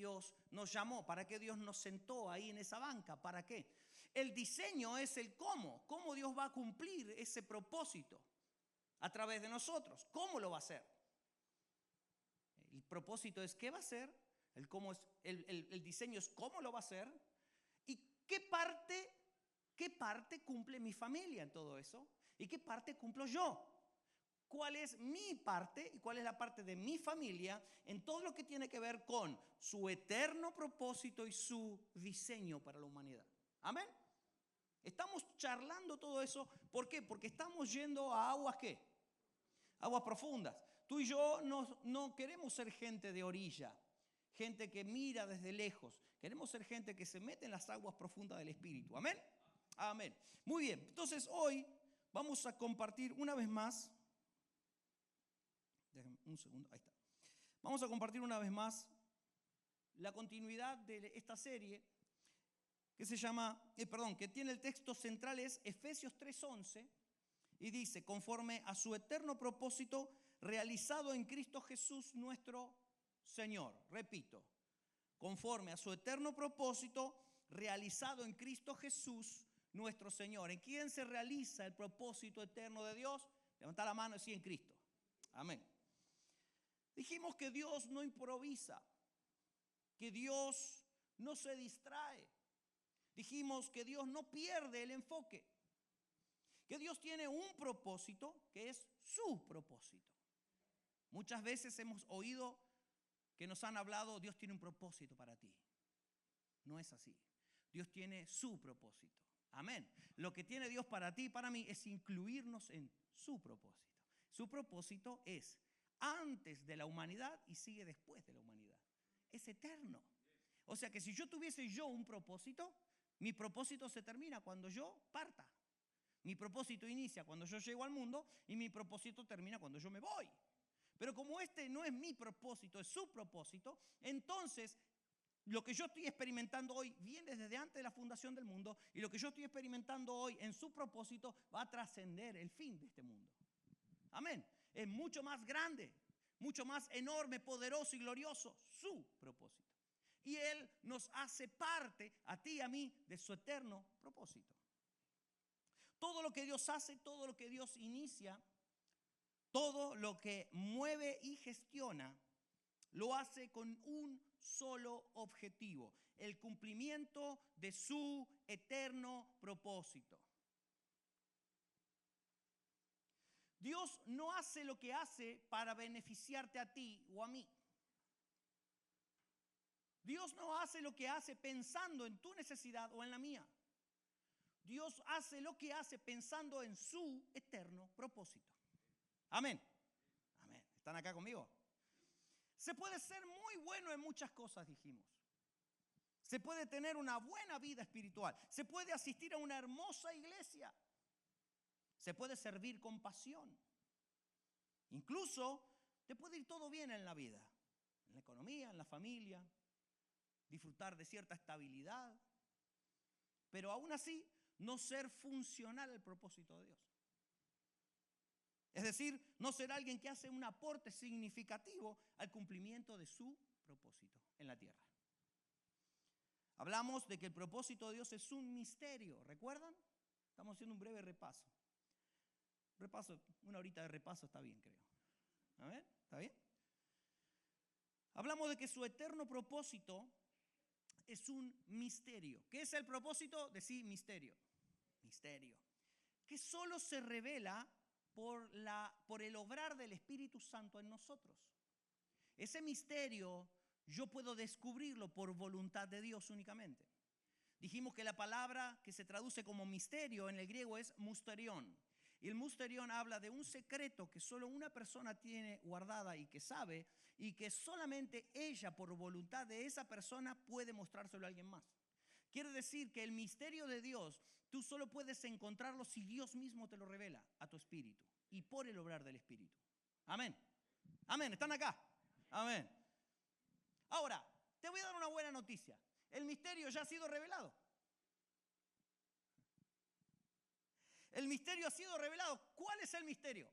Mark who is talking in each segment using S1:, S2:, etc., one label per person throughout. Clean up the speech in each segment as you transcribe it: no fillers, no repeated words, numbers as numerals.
S1: Dios nos llamó? ¿Para qué Dios nos sentó ahí en esa banca? ¿Para qué? El diseño es el cómo. ¿Cómo Dios va a cumplir ese propósito a través de nosotros? ¿Cómo lo va a hacer? El propósito es qué va a hacer. El cómo es, el diseño es cómo lo va a hacer. ¿Y qué parte cumple mi familia en todo eso? ¿Y qué parte cumplo yo? ¿Cuál es mi parte y cuál es la parte de mi familia en todo lo que tiene que ver con su eterno propósito y su diseño para la humanidad? Amén. Estamos charlando todo eso. ¿Por qué? Porque estamos yendo a aguas ¿qué? Aguas profundas. Tú y yo no queremos ser gente de orilla, gente que mira desde lejos. Queremos ser gente que se mete en las aguas profundas del Espíritu. Amén. Amén. Muy bien. Entonces hoy vamos a compartir una vez más. Déjenme un segundo, ahí está. Vamos a compartir una vez más la continuidad de esta serie que se llama, que tiene el texto central es Efesios 3:11 y dice, conforme a su eterno propósito realizado en Cristo Jesús nuestro Señor. Repito, conforme a su eterno propósito realizado en Cristo Jesús nuestro Señor. ¿En quién se realiza el propósito eterno de Dios? Levanta la mano y sí, en Cristo. Amén. Dijimos que Dios no improvisa, que Dios no se distrae. Dijimos que Dios no pierde el enfoque, que Dios tiene un propósito que es su propósito. Muchas veces hemos oído que nos han hablado, Dios tiene un propósito para ti. No es así. Dios tiene su propósito. Amén. Lo que tiene Dios para ti y para mí es incluirnos en su propósito. Su propósito es antes de la humanidad y sigue después de la humanidad. Es eterno. O sea que si yo tuviese un propósito, mi propósito se termina cuando yo parta. Mi propósito inicia cuando yo llego al mundo y mi propósito termina cuando yo me voy. Pero como este no es mi propósito, es su propósito, entonces lo que yo estoy experimentando hoy viene desde antes de la fundación del mundo y lo que yo estoy experimentando hoy en su propósito va a trascender el fin de este mundo. Amén. Es mucho más grande, mucho más enorme, poderoso y glorioso su propósito. Y Él nos hace parte, a ti y a mí, de su eterno propósito. Todo lo que Dios hace, todo lo que Dios inicia, todo lo que mueve y gestiona, lo hace con un solo objetivo: el cumplimiento de su eterno propósito. Dios no hace lo que hace para beneficiarte a ti o a mí. Dios no hace lo que hace pensando en tu necesidad o en la mía. Dios hace lo que hace pensando en su eterno propósito. Amén. Amén. ¿Están acá conmigo? Se puede ser muy bueno en muchas cosas, dijimos. Se puede tener una buena vida espiritual. Se puede asistir a una hermosa iglesia. Se puede servir con pasión. Incluso te puede ir todo bien en la vida. En la economía, en la familia. Disfrutar de cierta estabilidad. Pero aún así, no ser funcional al propósito de Dios. Es decir, no ser alguien que hace un aporte significativo al cumplimiento de su propósito en la tierra. Hablamos de que el propósito de Dios es un misterio, ¿recuerdan? Estamos haciendo un breve repaso. Una horita de repaso está bien, creo. ¿A ver? ¿Está bien? Hablamos de que su eterno propósito es un misterio. ¿Qué es el propósito? Decir misterio. Misterio. Que solo se revela por el obrar del Espíritu Santo en nosotros. Ese misterio yo puedo descubrirlo por voluntad de Dios únicamente. Dijimos que la palabra que se traduce como misterio en el griego es mysterion. Y el mysterion habla de un secreto que solo una persona tiene guardada y que sabe, y que solamente ella, por voluntad de esa persona, puede mostrárselo a alguien más. Quiere decir que el misterio de Dios, tú solo puedes encontrarlo si Dios mismo te lo revela a tu espíritu y por el obrar del Espíritu. Amén. Amén. ¿Están acá? Amén. Ahora, te voy a dar una buena noticia. El misterio ya ha sido revelado. El misterio ha sido revelado. ¿Cuál es el misterio?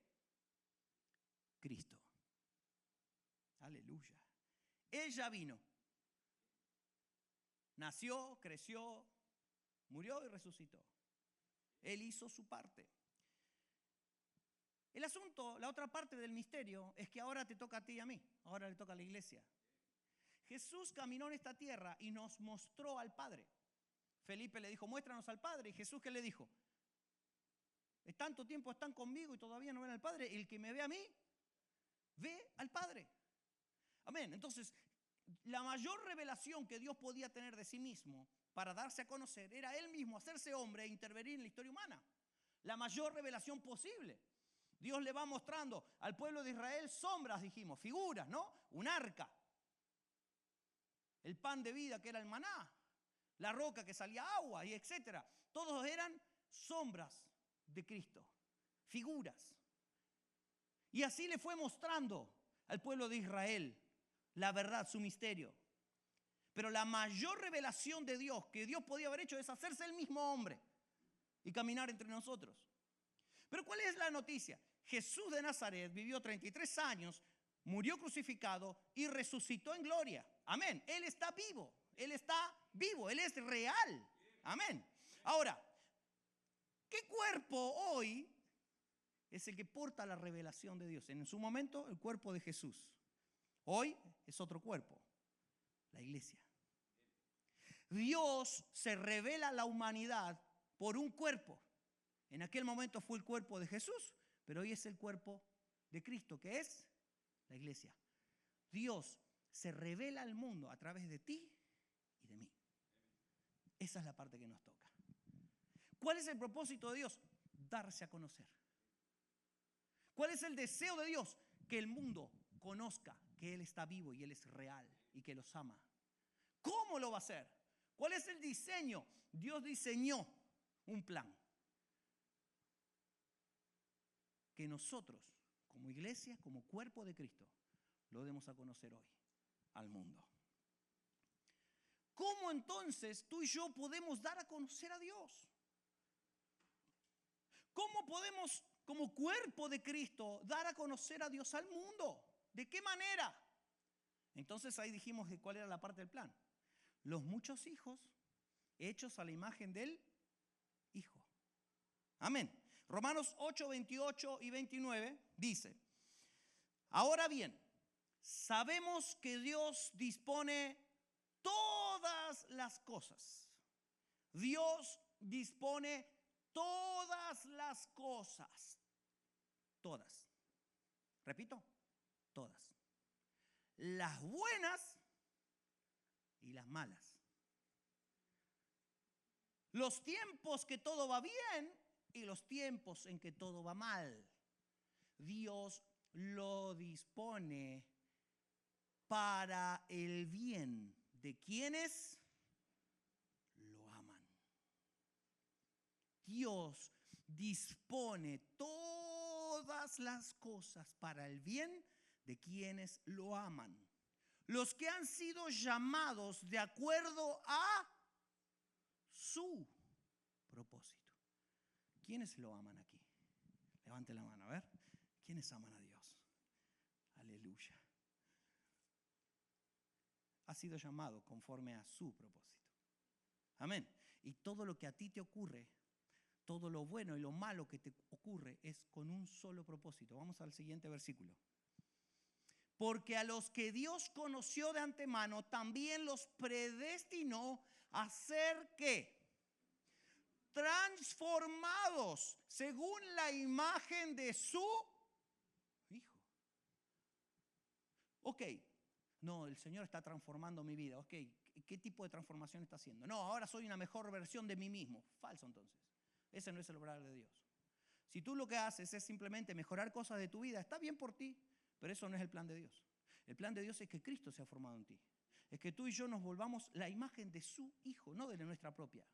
S1: Cristo. Aleluya. Él ya vino. nació, creció, murió y resucitó. Él hizo su parte. El asunto, la otra parte del misterio, es que ahora te toca a ti y a mí. Ahora le toca a la iglesia. Jesús caminó en esta tierra y nos mostró al Padre. Felipe le dijo, muéstranos al Padre. Y Jesús, ¿qué le dijo? Tanto tiempo están conmigo y todavía no ven al Padre. El que me ve a mí, ve al Padre. Amén. Entonces, la mayor revelación que Dios podía tener de sí mismo para darse a conocer era Él mismo, hacerse hombre e intervenir en la historia humana. La mayor revelación posible. Dios le va mostrando al pueblo de Israel sombras, dijimos, figuras, ¿no? Un arca. El pan de vida que era el maná. La roca que salía agua y etcétera. Todos eran sombras de Cristo, figuras. Y así le fue mostrando al pueblo de Israel la verdad, su misterio. Pero la mayor revelación de Dios que Dios podía haber hecho es hacerse el mismo hombre y caminar entre nosotros. Pero ¿cuál es la noticia? Jesús de Nazaret vivió 33 años, murió crucificado y resucitó en gloria. Amén. Él está vivo, Él está vivo, Él es real. Amén. Ahora, ¿qué cuerpo hoy es el que porta la revelación de Dios? En su momento, el cuerpo de Jesús. Hoy es otro cuerpo, la iglesia. Dios se revela a la humanidad por un cuerpo. En aquel momento fue el cuerpo de Jesús, pero hoy es el cuerpo de Cristo, que es la iglesia. Dios se revela al mundo a través de ti y de mí. Esa es la parte que nos toca. ¿Cuál es el propósito de Dios? Darse a conocer. ¿Cuál es el deseo de Dios? Que el mundo conozca que Él está vivo y Él es real y que los ama. ¿Cómo lo va a hacer? ¿Cuál es el diseño? Dios diseñó un plan que nosotros, como iglesia, como cuerpo de Cristo, lo demos a conocer hoy al mundo. ¿Cómo entonces tú y yo podemos dar a conocer a Dios? ¿Cómo podemos, como cuerpo de Cristo, dar a conocer a Dios al mundo? ¿De qué manera? Entonces ahí dijimos cuál era la parte del plan. Los muchos hijos hechos a la imagen del Hijo. Amén. Romanos 8, 28 y 29 dice, ahora bien, sabemos que Dios dispone todas las cosas. Dios dispone todas las cosas. Todas. Repito, todas. Las buenas y las malas. Los tiempos que todo va bien y los tiempos en que todo va mal. Dios lo dispone para el bien de quienes lo aman. Dios dispone todas las cosas para el bien de quienes lo aman. Los que han sido llamados de acuerdo a su propósito. ¿Quiénes lo aman aquí? Levante la mano, a ver. ¿Quiénes aman a Dios? Aleluya. Ha sido llamado conforme a su propósito. Amén. Y todo lo que a ti te ocurre, todo lo bueno y lo malo que te ocurre es con un solo propósito. Vamos al siguiente versículo. Porque a los que Dios conoció de antemano, también los predestinó a ser ¿qué? Transformados según la imagen de su Hijo. Ok, no, el Señor está transformando mi vida. Ok, ¿qué tipo de transformación está haciendo? No, ahora soy una mejor versión de mí mismo. Falso entonces. Ese no es el obrar de Dios. Si tú lo que haces es simplemente mejorar cosas de tu vida, está bien por ti, pero eso no es el plan de Dios. El plan de Dios es que Cristo sea formado en ti. Es que tú y yo nos volvamos la imagen de su Hijo, no de la nuestra propia.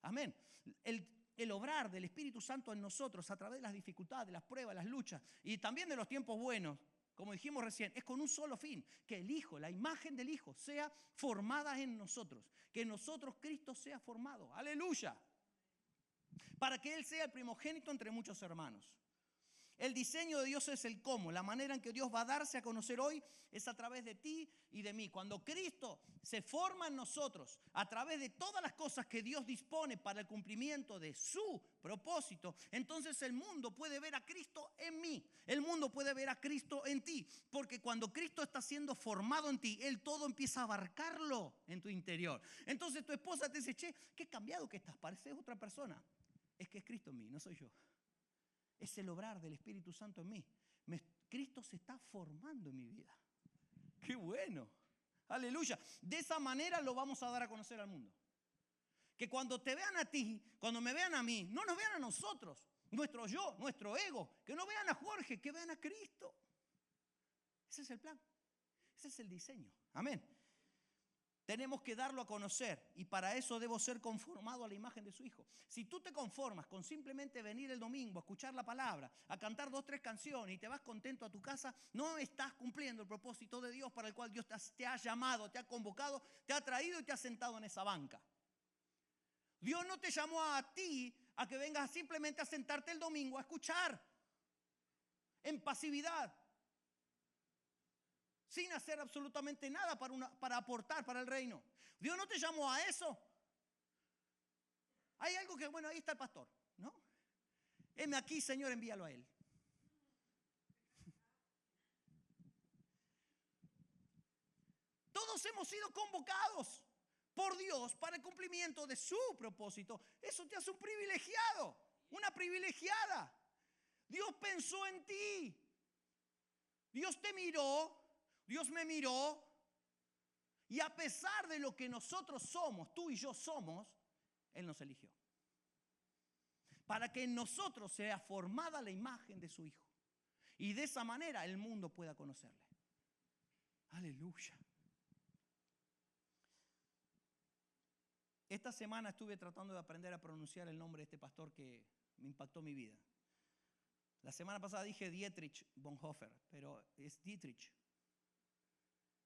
S1: Amén. El obrar del Espíritu Santo en nosotros a través de las dificultades, las pruebas, las luchas y también de los tiempos buenos, como dijimos recién, es con un solo fin, que el Hijo, la imagen del Hijo, sea formada en nosotros, que en nosotros Cristo sea formado. Aleluya. Para que Él sea el primogénito entre muchos hermanos. El diseño de Dios es el cómo. La manera en que Dios va a darse a conocer hoy es a través de ti y de mí. Cuando Cristo se forma en nosotros a través de todas las cosas que Dios dispone para el cumplimiento de su propósito, entonces el mundo puede ver a Cristo en mí. El mundo puede ver a Cristo en ti. Porque cuando Cristo está siendo formado en ti, Él todo empieza a abarcarlo en tu interior. Entonces tu esposa te dice, che, qué cambiado que estás, pareces otra persona. Es que es Cristo en mí, no soy yo. Es el obrar del Espíritu Santo en mí. Cristo se está formando en mi vida. ¡Qué bueno! Aleluya. De esa manera lo vamos a dar a conocer al mundo. Que cuando te vean a ti, cuando me vean a mí, no nos vean a nosotros, nuestro yo, nuestro ego. Que no vean a Jorge, que vean a Cristo. Ese es el plan. Ese es el diseño. Amén. Tenemos que darlo a conocer y para eso debo ser conformado a la imagen de su Hijo. Si tú te conformas con simplemente venir el domingo a escuchar la palabra, a cantar 2 o 3 canciones y te vas contento a tu casa, no estás cumpliendo el propósito de Dios para el cual Dios te ha llamado, te ha convocado, te ha traído y te ha sentado en esa banca. Dios no te llamó a ti a que vengas simplemente a sentarte el domingo a escuchar en pasividad, sin hacer absolutamente nada para aportar para el reino. Dios no te llamó a eso. Hay algo que, bueno, ahí está el pastor, ¿no? Heme aquí, Señor, envíalo a él. Todos hemos sido convocados por Dios para el cumplimiento de su propósito. Eso te hace un privilegiado, una privilegiada. Dios pensó en ti. Dios te miró. Dios me miró y a pesar de lo que nosotros somos, tú y yo somos, Él nos eligió. Para que en nosotros sea formada la imagen de su Hijo. Y de esa manera el mundo pueda conocerle. Aleluya. Esta semana estuve tratando de aprender a pronunciar el nombre de este pastor que me impactó mi vida. La semana pasada dije Dietrich Bonhoeffer, pero es Dietrich.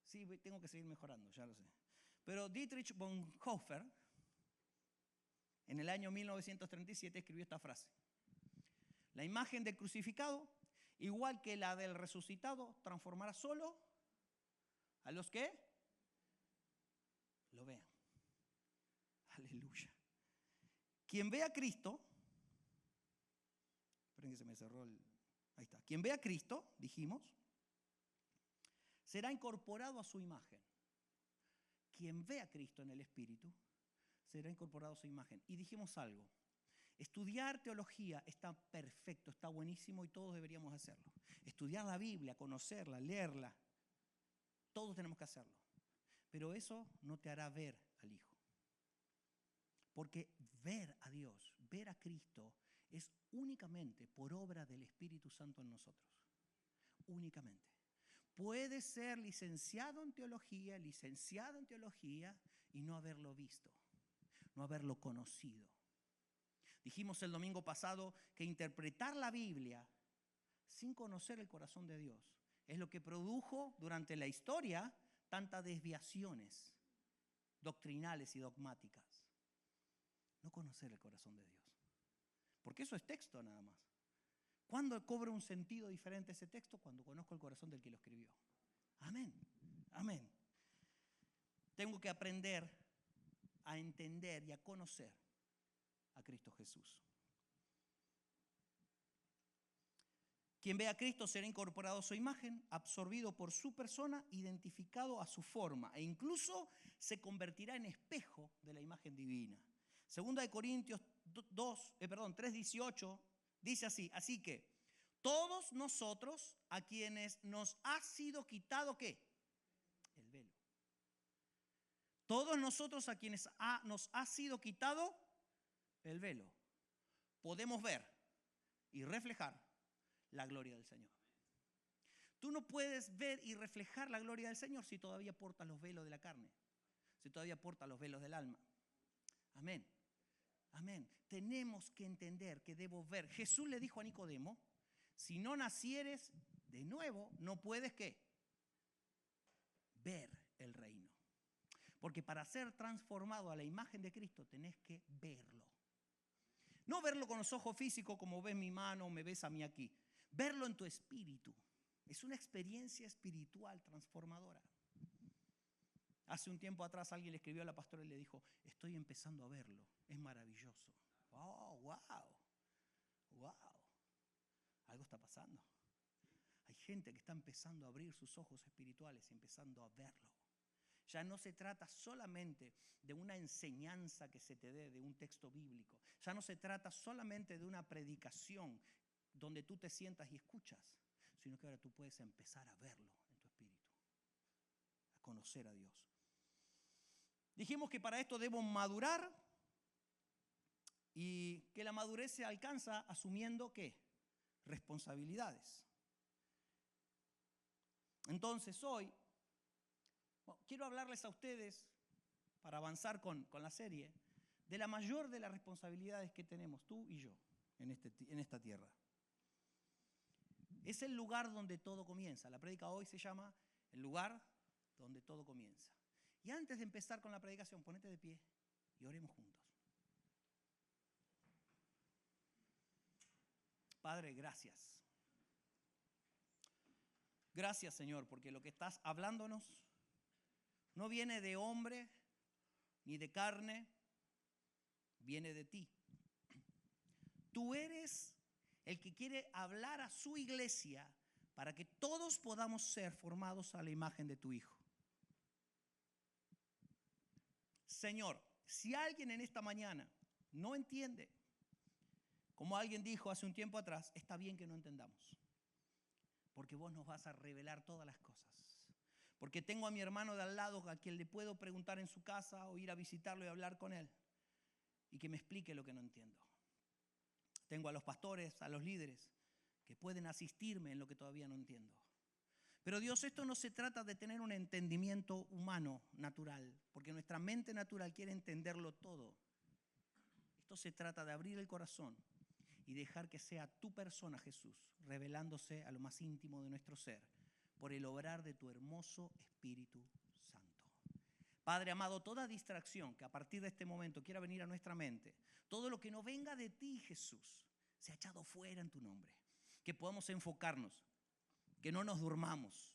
S1: Sí, tengo que seguir mejorando, ya lo sé. Pero Dietrich Bonhoeffer, en el año 1937, escribió esta frase. La imagen del crucificado, igual que la del resucitado, transformará solo a los que lo vean. Aleluya. Quien ve a Cristo, esperen que se me cerró el... Ahí está. Quien ve a Cristo, dijimos, será incorporado a su imagen. Quien ve a Cristo en el Espíritu será incorporado a su imagen. Y dijimos algo. Estudiar teología está perfecto, está buenísimo y todos deberíamos hacerlo. Estudiar la Biblia, conocerla, leerla, todos tenemos que hacerlo. Pero eso no te hará ver al Hijo. Porque ver a Dios, ver a Cristo, es únicamente por obra del Espíritu Santo en nosotros. Únicamente. Puedes ser licenciado en teología y no haberlo visto, no haberlo conocido. Dijimos el domingo pasado que interpretar la Biblia sin conocer el corazón de Dios es lo que produjo durante la historia tantas desviaciones doctrinales y dogmáticas. No conocer el corazón de Dios. Porque eso es texto nada más. ¿Cuándo cobra un sentido diferente ese texto? Cuando conozco el corazón del que lo escribió. Amén, amén. Tengo que aprender a entender y a conocer a Cristo Jesús. Quien ve a Cristo será incorporado a su imagen, absorbido por su persona, identificado a su forma e incluso se convertirá en espejo de la imagen divina. Segunda de Corintios 3:18 dice así, así que todos nosotros a quienes nos ha sido quitado, ¿qué? El velo. Todos nosotros a quienes nos ha sido quitado el velo, podemos ver y reflejar la gloria del Señor. Tú no puedes ver y reflejar la gloria del Señor si todavía portas los velos de la carne, si todavía portas los velos del alma. Amén. Amén. Tenemos que entender que debo ver. Jesús le dijo a Nicodemo, si no nacieres de nuevo, no puedes ¿qué? Ver el reino. Porque para ser transformado a la imagen de Cristo tenés que verlo. No verlo con los ojos físicos como ves mi mano o me ves a mí aquí. verlo en tu espíritu. Es una experiencia espiritual transformadora. Hace un tiempo atrás alguien le escribió a la pastora y le dijo, estoy empezando a verlo, es maravilloso. Oh, wow, wow. Algo está pasando. Hay gente que está empezando a abrir sus ojos espirituales y empezando a verlo. Ya no se trata solamente de una enseñanza que se te dé de un texto bíblico. Ya no se trata solamente de una predicación donde tú te sientas y escuchas, sino que ahora tú puedes empezar a verlo en tu espíritu, a conocer a Dios. Dijimos que para esto debo madurar y que la madurez se alcanza asumiendo ¿qué? Responsabilidades. Entonces hoy quiero hablarles a ustedes, para avanzar con la serie, de la mayor de las responsabilidades que tenemos tú y yo en esta tierra. Es el lugar donde todo comienza. La prédica hoy se llama el lugar donde todo comienza. Y antes de empezar con la predicación, ponete de pie y oremos juntos. Padre, gracias. Gracias, Señor, porque lo que estás hablándonos no viene de hombre ni de carne, viene de ti. Tú eres el que quiere hablar a su iglesia para que todos podamos ser formados a la imagen de tu Hijo. Señor, si alguien en esta mañana no entiende, como alguien dijo hace un tiempo atrás, está bien que no entendamos, porque vos nos vas a revelar todas las cosas. Porque tengo a mi hermano de al lado a quien le puedo preguntar en su casa o ir a visitarlo y hablar con él y que me explique lo que no entiendo. Tengo a los pastores, a los líderes que pueden asistirme en lo que todavía no entiendo. Pero Dios, esto no se trata de tener un entendimiento humano, natural, porque nuestra mente natural quiere entenderlo todo. Esto se trata de abrir el corazón y dejar que sea tu persona, Jesús, revelándose a lo más íntimo de nuestro ser, por el obrar de tu hermoso Espíritu Santo. Padre amado, toda distracción que a partir de este momento quiera venir a nuestra mente, todo lo que no venga de ti, Jesús, se ha echado fuera en tu nombre. Que podamos enfocarnos, que no nos durmamos,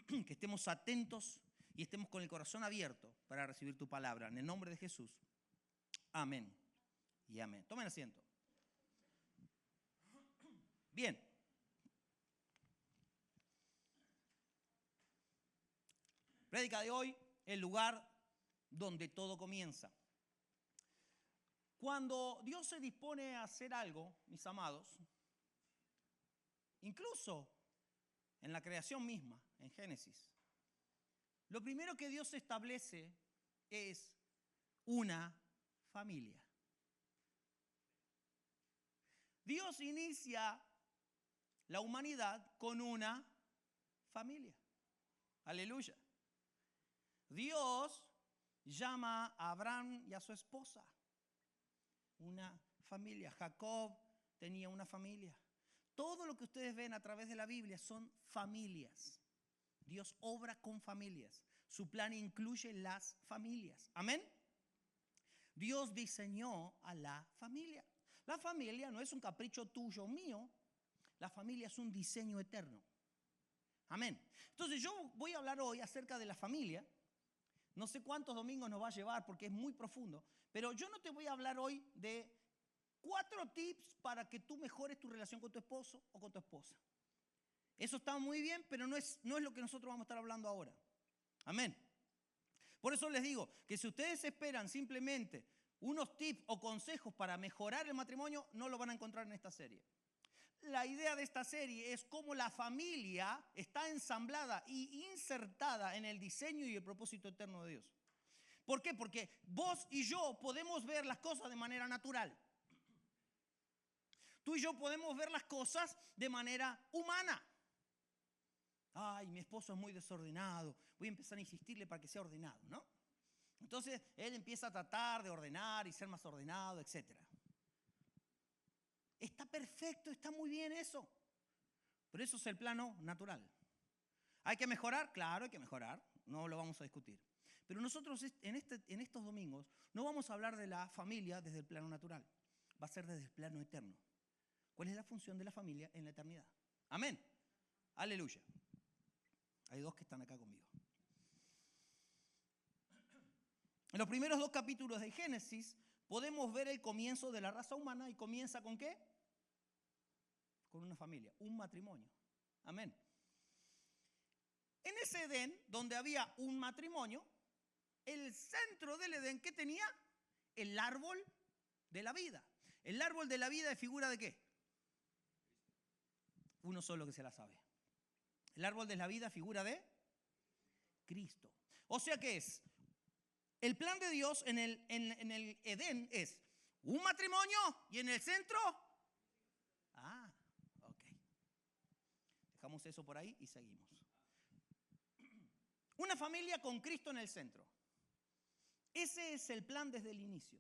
S1: que estemos atentos y estemos con el corazón abierto para recibir tu palabra. En el nombre de Jesús. Amén y amén. Tomen asiento. Bien. Prédica de hoy, el lugar donde todo comienza. Cuando Dios se dispone a hacer algo, mis amados, incluso en la creación misma, en Génesis, lo primero que Dios establece es una familia. Dios inicia la humanidad con una familia. Aleluya. Dios llama a Abraham y a su esposa una familia. Jacob tenía una familia. Todo lo que ustedes ven a través de la Biblia son familias. Dios obra con familias. Su plan incluye las familias. Amén. Dios diseñó a la familia. La familia no es un capricho tuyo o mío. La familia es un diseño eterno. Amén. Entonces yo voy a hablar hoy acerca de la familia. No sé cuántos domingos nos va a llevar porque es muy profundo. Pero yo no te voy a hablar hoy de 4 tips para que tú mejores tu relación con tu esposo o con tu esposa. Eso está muy bien, pero no es lo que nosotros vamos a estar hablando ahora. Amén. Por eso les digo que si ustedes esperan simplemente unos tips o consejos para mejorar el matrimonio, no lo van a encontrar en esta serie. La idea de esta serie es cómo la familia está ensamblada y insertada en el diseño y el propósito eterno de Dios. ¿Por qué? Porque vos y yo podemos ver las cosas de manera natural. Tú y yo podemos ver las cosas de manera humana. Ay, mi esposo es muy desordenado. Voy a empezar a insistirle para que sea ordenado, ¿no? Entonces, él empieza a tratar de ordenar y ser más ordenado, etc. Está perfecto, está muy bien eso. Pero eso es el plano natural. ¿Hay que mejorar? Claro, hay que mejorar. No lo vamos a discutir. Pero nosotros en estos domingos no vamos a hablar de la familia desde el plano natural. Va a ser desde el plano eterno. ¿Cuál es la función de la familia en la eternidad? Amén. Aleluya. Hay dos que están acá conmigo. En los primeros 2 capítulos de Génesis podemos ver el comienzo de la raza humana y comienza ¿con qué? Con una familia, un matrimonio. Amén. En ese Edén, donde había un matrimonio, el centro del Edén, ¿qué tenía? El árbol de la vida. ¿El árbol de la vida es figura de qué? Uno solo que se la sabe. El árbol de la vida es figura de Cristo. O sea que es, el plan de Dios en el Edén es un matrimonio y en el centro, ok. Dejamos eso por ahí y seguimos. Una familia con Cristo en el centro. Ese es el plan desde el inicio.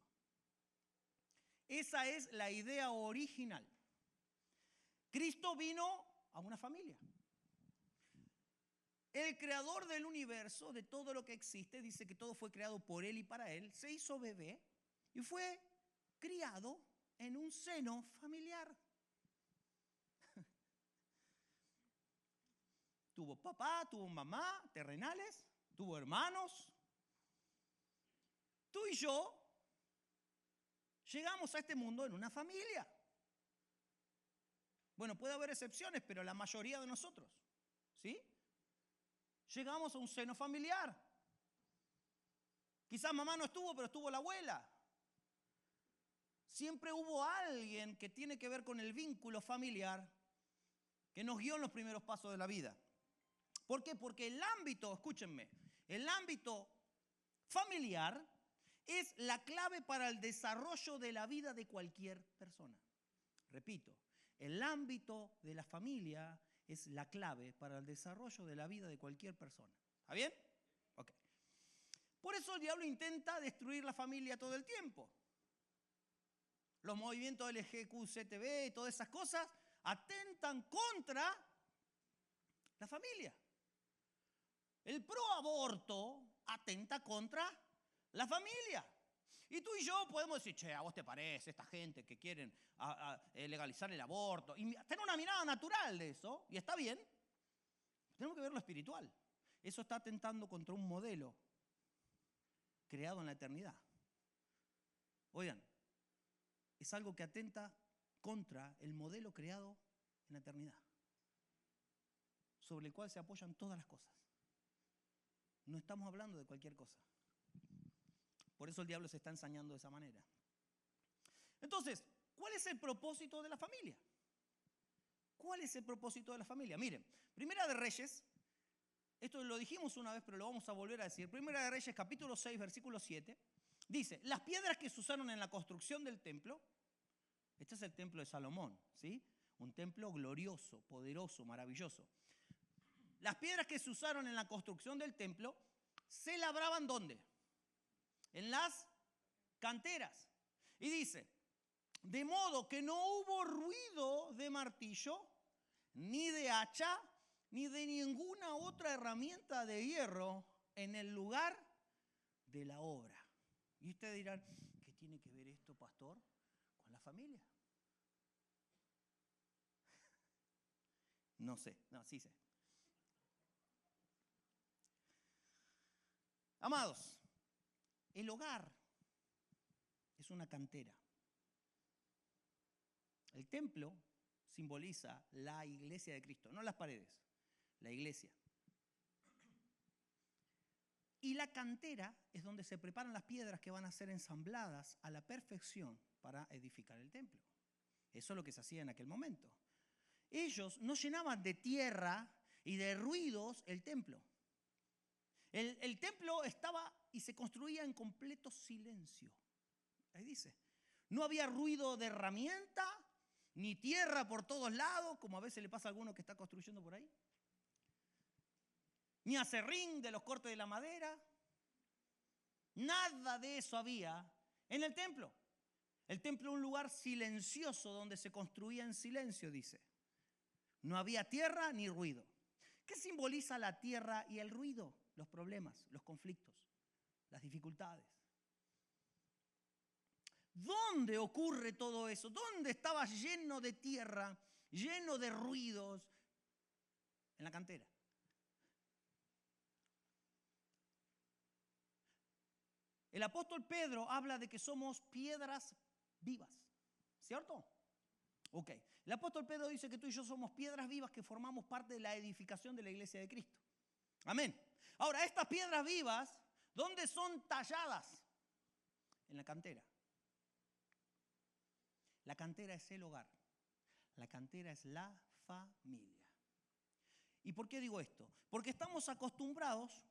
S1: Esa es la idea original. Cristo vino a una familia. El creador del universo, de todo lo que existe, dice que todo fue creado por Él y para Él, se hizo bebé y fue criado en un seno familiar. Tuvo papá, tuvo mamá, terrenales, tuvo hermanos. Tú y yo llegamos a este mundo en una familia. Bueno, puede haber excepciones, pero la mayoría de nosotros, ¿sí? Llegamos a un seno familiar. Quizás mamá no estuvo, pero estuvo la abuela. Siempre hubo alguien que tiene que ver con el vínculo familiar que nos guió en los primeros pasos de la vida. ¿Por qué? Porque el ámbito, escúchenme, el ámbito familiar es la clave para el desarrollo de la vida de cualquier persona. Repito, el ámbito de la familia es la clave para el desarrollo de la vida de cualquier persona. ¿Está bien? Ok. Por eso el diablo intenta destruir la familia todo el tiempo. Los movimientos LGQCTB y todas esas cosas atentan contra la familia. El pro-aborto atenta contra la familia. Y tú y yo podemos decir, che, ¿a vos te parece esta gente que quieren legalizar el aborto? Y tener una mirada natural de eso, y está bien. Tenemos que ver lo espiritual. Eso está atentando contra un modelo creado en la eternidad. Oigan, es algo que atenta contra el modelo creado en la eternidad, sobre el cual se apoyan todas las cosas. No estamos hablando de cualquier cosa. Por eso el diablo se está ensañando de esa manera. Entonces, ¿cuál es el propósito de la familia? ¿Cuál es el propósito de la familia? Miren, Primera de Reyes, esto lo dijimos una vez, pero lo vamos a volver a decir. Primera de Reyes, capítulo 6, versículo 7, dice, las piedras que se usaron en la construcción del templo, este es el templo de Salomón, ¿sí? Un templo glorioso, poderoso, maravilloso. Las piedras que se usaron en la construcción del templo se labraban ¿dónde? En las canteras. Y dice, de modo que no hubo ruido de martillo, ni de hacha, ni de ninguna otra herramienta de hierro en el lugar de la obra. Y ustedes dirán, ¿qué tiene que ver esto, pastor, con la familia? No sé, no, sí sé. Amados, el hogar es una cantera. El templo simboliza la iglesia de Cristo, no las paredes, la iglesia. Y la cantera es donde se preparan las piedras que van a ser ensambladas a la perfección para edificar el templo. Eso es lo que se hacía en aquel momento. Ellos no llenaban de tierra y de ruidos el templo. El templo estaba y se construía en completo silencio. Ahí dice, no había ruido de herramienta, ni tierra por todos lados, como a veces le pasa a alguno que está construyendo por ahí. Ni aserrín de los cortes de la madera. Nada de eso había en el templo. El templo es un lugar silencioso donde se construía en silencio, dice. No había tierra ni ruido. ¿Qué simboliza la tierra y el ruido? Los problemas, los conflictos, las dificultades. ¿Dónde ocurre todo eso? ¿Dónde estaba lleno de tierra, lleno de ruidos, en la cantera. El apóstol Pedro habla de que somos piedras vivas, ¿cierto? Ok. El apóstol Pedro dice que tú y yo somos piedras vivas que formamos parte de la edificación de la iglesia de Cristo. Amén. Ahora, estas piedras vivas, ¿dónde son talladas? En la cantera. La cantera es el hogar. La cantera es la familia. ¿Y por qué digo esto? Porque estamos acostumbrados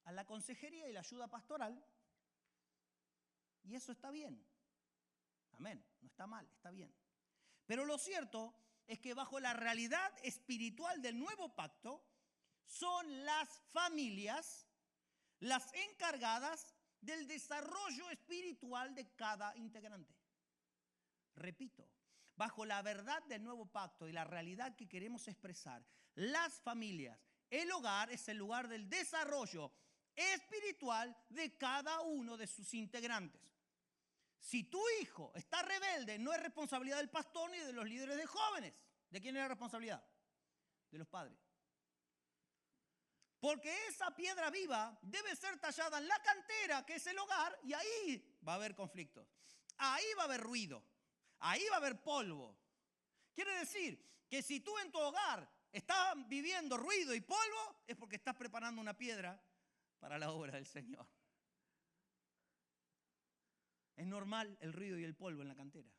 S1: a la consejería y la ayuda pastoral. Y eso está bien. Amén. No está mal, está bien. Pero lo cierto es que bajo la realidad espiritual del nuevo pacto, son las familias las encargadas del desarrollo espiritual de cada integrante. Repito, bajo la verdad del nuevo pacto y la realidad que queremos expresar, las familias, el hogar es el lugar del desarrollo espiritual de cada uno de sus integrantes. Si tu hijo está rebelde, no es responsabilidad del pastor ni de los líderes de jóvenes. ¿De quién es la responsabilidad? De los padres. Porque esa piedra viva debe ser tallada en la cantera, que es el hogar, y ahí va a haber conflictos. Ahí va a haber ruido. Ahí va a haber polvo. Quiere decir que si tú en tu hogar estás viviendo ruido y polvo, es porque estás preparando una piedra para la obra del Señor. Es normal el ruido y el polvo en la cantera.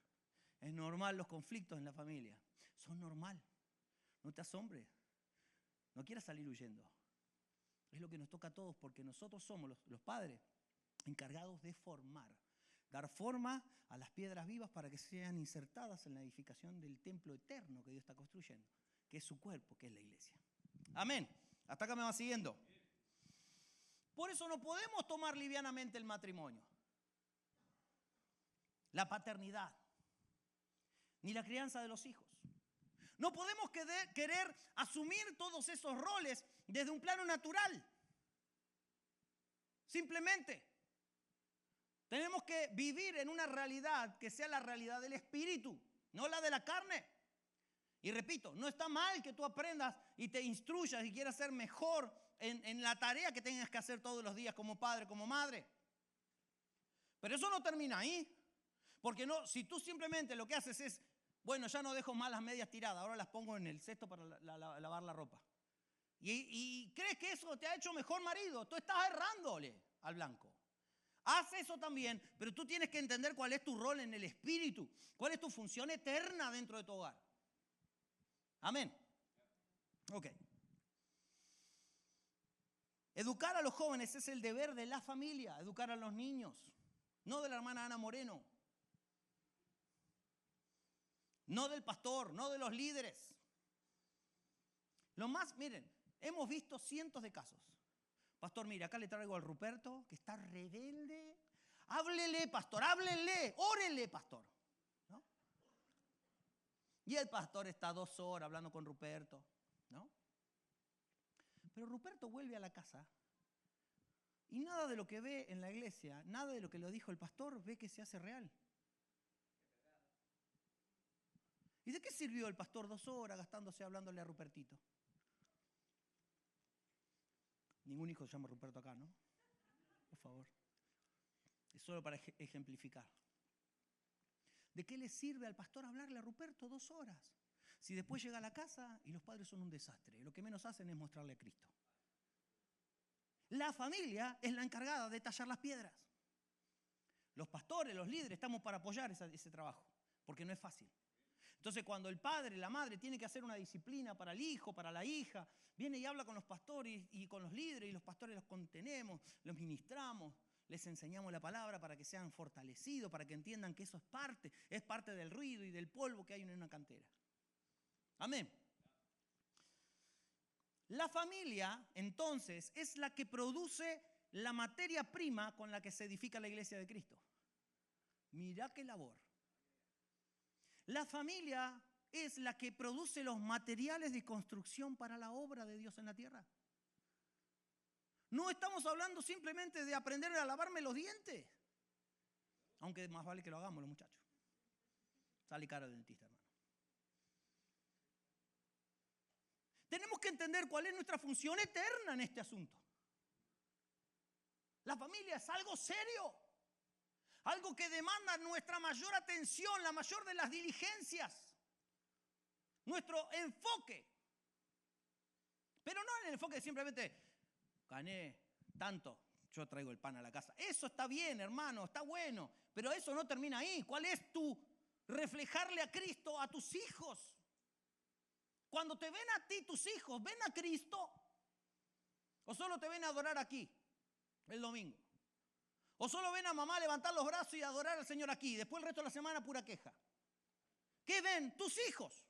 S1: Es normal los conflictos en la familia. Son normal. No te asombres. No quieras salir huyendo. Es lo que nos toca a todos porque nosotros somos los padres encargados de formar. Dar forma a las piedras vivas para que sean insertadas en la edificación del templo eterno que Dios está construyendo, que es su cuerpo, que es la iglesia. Amén. Hasta acá me va siguiendo. Por eso no podemos tomar livianamente el matrimonio, la paternidad, ni la crianza de los hijos. No podemos querer asumir todos esos roles desde un plano natural. Simplemente tenemos que vivir en una realidad que sea la realidad del espíritu, no la de la carne. Y repito, no está mal que tú aprendas y te instruyas y quieras ser mejor en la tarea que tengas que hacer todos los días como padre, como madre. Pero eso no termina ahí. Porque no, si tú simplemente lo que haces es, bueno, ya no dejo más las medias tiradas, ahora las pongo en el cesto para lavar la ropa. Y crees que eso te ha hecho mejor marido, tú estás errándole al blanco. Haz eso también, pero tú tienes que entender cuál es tu rol en el espíritu, cuál es tu función eterna dentro de tu hogar. Amén. Ok. Educar a los jóvenes es el deber de la familia, educar a los niños, no de la hermana Ana Moreno. No del pastor, no de los líderes. Miren, hemos visto cientos de casos. Pastor, mire, acá le traigo al Ruperto, que está rebelde. Háblele, pastor, háblele, órele, pastor. ¿No? Y el pastor está 2 horas hablando con Ruperto, ¿no? Pero Ruperto vuelve a la casa y nada de lo que ve en la iglesia, nada de lo que le dijo el pastor, ve que se hace real. ¿Y de qué sirvió el pastor 2 horas gastándose hablándole a Rupertito? Ningún hijo se llama Ruperto acá, ¿no? Por favor. Es solo para ejemplificar. ¿De qué le sirve al pastor hablarle a Ruperto 2 horas? Si después llega a la casa y los padres son un desastre. Lo que menos hacen es mostrarle a Cristo. La familia es la encargada de tallar las piedras. Los pastores, los líderes, estamos para apoyar ese trabajo, porque no es fácil. Entonces, cuando el padre, la madre tiene que hacer una disciplina para el hijo, para la hija, viene y habla con los pastores y con los líderes, y los pastores los contenemos, los ministramos, les enseñamos la palabra para que sean fortalecidos, para que entiendan que eso es parte del ruido y del polvo que hay en una cantera. Amén. La familia, entonces, es la que produce la materia prima con la que se edifica la iglesia de Cristo. Mirá qué labor. La familia es la que produce los materiales de construcción para la obra de Dios en la tierra. No estamos hablando simplemente de aprender a lavarme los dientes, aunque más vale que lo hagamos los muchachos. Sale caro el dentista, hermano. Tenemos que entender cuál es nuestra función eterna en este asunto. La familia es algo serio, algo que demanda nuestra mayor atención, la mayor de las diligencias, nuestro enfoque. Pero no en el enfoque de simplemente, gané tanto, yo traigo el pan a la casa. Eso está bien, hermano, está bueno, pero eso no termina ahí. ¿Cuál es tu reflejarle a Cristo a tus hijos? Cuando te ven a ti, tus hijos, ¿ven a Cristo? ¿O solo te ven a adorar aquí, el domingo? ¿O solo ven a mamá levantar los brazos y adorar al Señor aquí? Después el resto de la semana pura queja. ¿Qué ven? Tus hijos.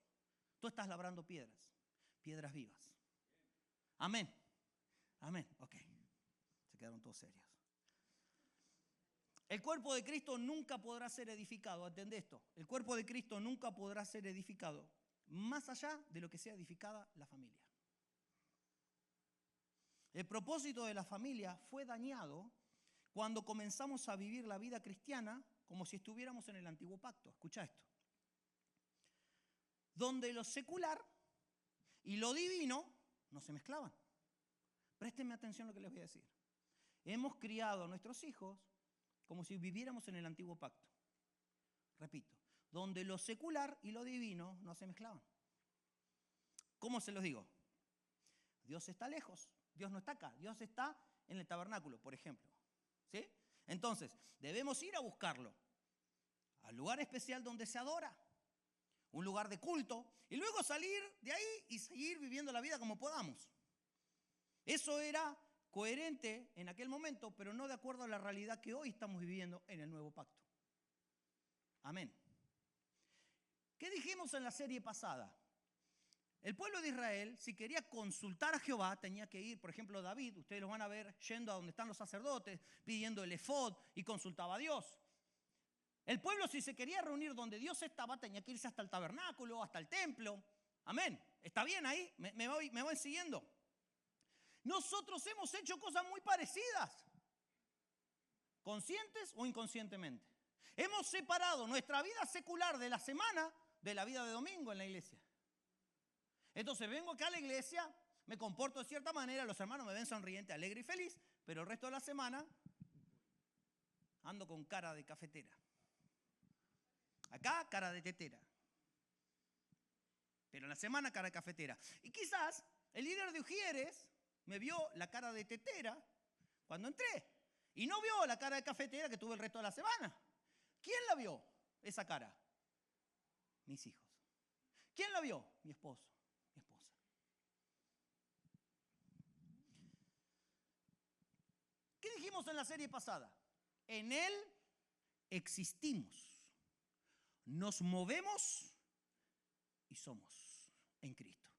S1: Tú estás labrando piedras, piedras vivas. Amén. Amén. Ok. Se quedaron todos serios. El cuerpo de Cristo nunca podrá ser edificado. Atiende esto. El cuerpo de Cristo nunca podrá ser edificado más allá de lo que sea edificada la familia. El propósito de la familia fue dañado cuando comenzamos a vivir la vida cristiana como si estuviéramos en el antiguo pacto. Escucha esto. Donde lo secular y lo divino no se mezclaban. Préstenme atención a lo que les voy a decir. Hemos criado a nuestros hijos como si viviéramos en el antiguo pacto. Repito, donde lo secular y lo divino no se mezclaban. ¿Cómo se los digo? Dios está lejos, Dios no está acá, Dios está en el tabernáculo, por ejemplo. ¿Sí? Entonces, debemos ir a buscarlo al lugar especial donde se adora, un lugar de culto, y luego salir de ahí y seguir viviendo la vida como podamos. Eso era coherente en aquel momento, pero no de acuerdo a la realidad que hoy estamos viviendo en el nuevo pacto. Amén. ¿Qué dijimos en la serie pasada? El pueblo de Israel, si quería consultar a Jehová, tenía que ir, por ejemplo, David, ustedes lo van a ver yendo a donde están los sacerdotes, pidiendo el efod y consultaba a Dios. El pueblo, si se quería reunir donde Dios estaba, tenía que irse hasta el tabernáculo, hasta el templo. Amén. ¿Está bien ahí? ¿Me voy siguiendo? Nosotros hemos hecho cosas muy parecidas, conscientes o inconscientemente. Hemos separado nuestra vida secular de la semana de la vida de domingo en la iglesia. Entonces vengo acá a la iglesia, me comporto de cierta manera, los hermanos me ven sonriente, alegre y feliz, pero el resto de la semana ando con cara de cafetera. Acá cara de tetera. Pero en la semana cara de cafetera. Y quizás el líder de Ujieres me vio la cara de tetera cuando entré. Y no vio la cara de cafetera que tuve el resto de la semana. ¿Quién la vio, esa cara? Mis hijos. ¿Quién la vio? Mi esposo, mi esposa. ¿Qué dijimos en la serie pasada? En Él existimos, nos movemos y somos en Cristo.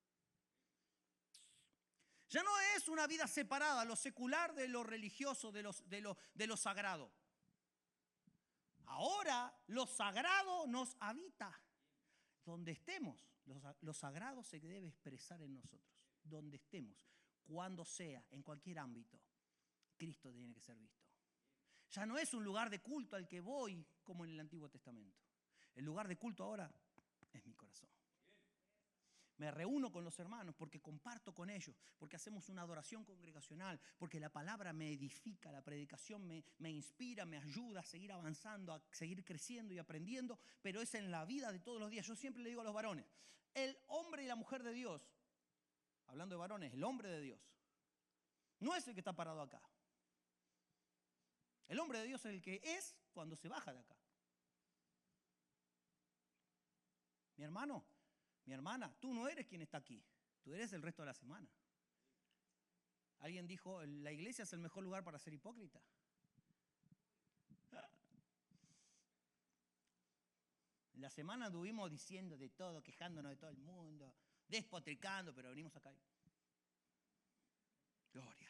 S1: Ya no es una vida separada, lo secular de lo religioso, de lo sagrado. Ahora lo sagrado nos habita. Donde estemos, lo sagrado se debe expresar en nosotros. Donde estemos, cuando sea, en cualquier ámbito, Cristo tiene que ser visto. Ya no es un lugar de culto al que voy como en el Antiguo Testamento. El lugar de culto ahora es mi corazón. Me reúno con los hermanos porque comparto con ellos, porque hacemos una adoración congregacional, porque la palabra me edifica, la predicación me inspira, me ayuda a seguir avanzando, a seguir creciendo y aprendiendo, pero es en la vida de todos los días. Yo siempre le digo a los varones, el hombre y la mujer de Dios, hablando de varones, el hombre de Dios, no es el que está parado acá. El hombre de Dios es el que es cuando se baja de acá. Mi hermano, mi hermana, tú no eres quien está aquí, tú eres el resto de la semana. Alguien dijo, la iglesia es el mejor lugar para ser hipócrita. En la semana anduvimos diciendo de todo, quejándonos de todo el mundo, despotricando, pero venimos acá. Gloria,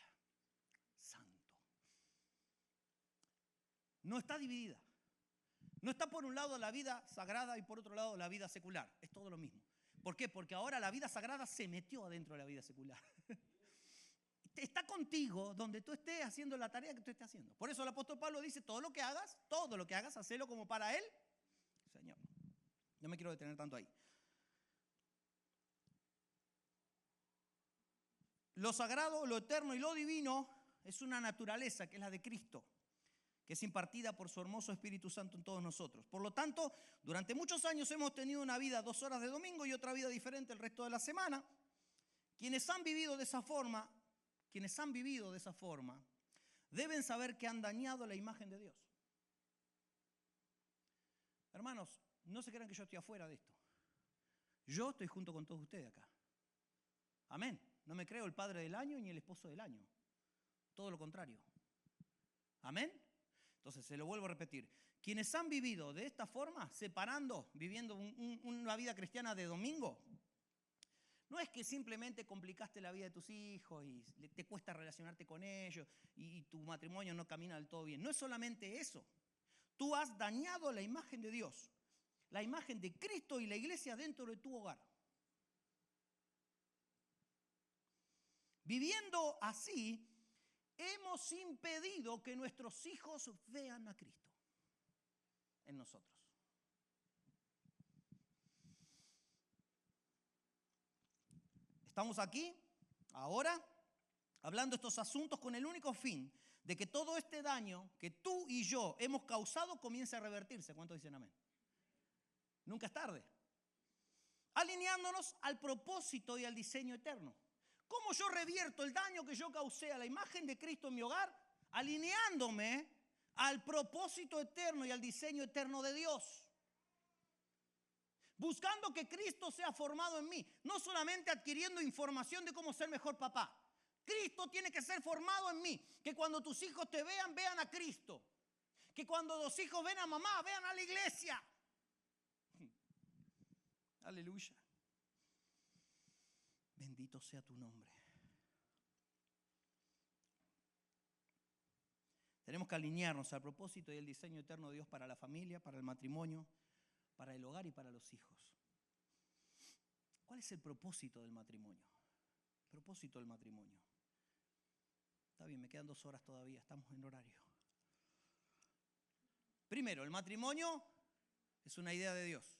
S1: santo. No está dividida. No está por un lado la vida sagrada y por otro lado la vida secular. Es todo lo mismo. ¿Por qué? Porque ahora la vida sagrada se metió adentro de la vida secular. Está contigo donde tú estés haciendo la tarea que tú estés haciendo. Por eso el apóstol Pablo dice, todo lo que hagas, hacelo como para él, Señor. No me quiero detener tanto ahí. lo sagrado, lo eterno y lo divino es una naturaleza que es la de Cristo, que es impartida por su hermoso Espíritu Santo en todos nosotros. Por lo tanto, durante muchos años hemos tenido una vida 2 horas de domingo y otra vida diferente el resto de la semana. Quienes han vivido de esa forma, deben saber que han dañado la imagen de Dios. Hermanos, no se crean que yo estoy afuera de esto. Yo estoy junto con todos ustedes acá. Amén. No me creo el padre del año ni el esposo del año. Todo lo contrario. Amén. Entonces, se lo vuelvo a repetir. Quienes han vivido de esta forma, viviendo una vida cristiana de domingo, no es que simplemente complicaste la vida de tus hijos y te cuesta relacionarte con ellos y tu matrimonio no camina del todo bien. No es solamente eso. Tú has dañado la imagen de Dios, la imagen de Cristo y la iglesia dentro de tu hogar. Viviendo así, hemos impedido que nuestros hijos vean a Cristo en nosotros. Estamos aquí, ahora, hablando de estos asuntos con el único fin de que todo este daño que tú y yo hemos causado comience a revertirse. ¿Cuántos dicen amén? Nunca es tarde. Alineándonos al propósito y al diseño eterno. ¿Cómo yo revierto el daño que yo causé a la imagen de Cristo en mi hogar? Alineándome al propósito eterno y al diseño eterno de Dios. Buscando que Cristo sea formado en mí. No solamente adquiriendo información de cómo ser mejor papá. Cristo tiene que ser formado en mí. Que cuando tus hijos te vean, vean a Cristo. Que cuando los hijos ven a mamá, vean a la iglesia. Aleluya. Bendito sea tu nombre. Tenemos que alinearnos al propósito y el diseño eterno de Dios para la familia, para el matrimonio, para el hogar y para los hijos. ¿Cuál es el propósito del matrimonio? El propósito del matrimonio. Está bien, me quedan 2 horas todavía, estamos en horario. Primero, el matrimonio es una idea de Dios.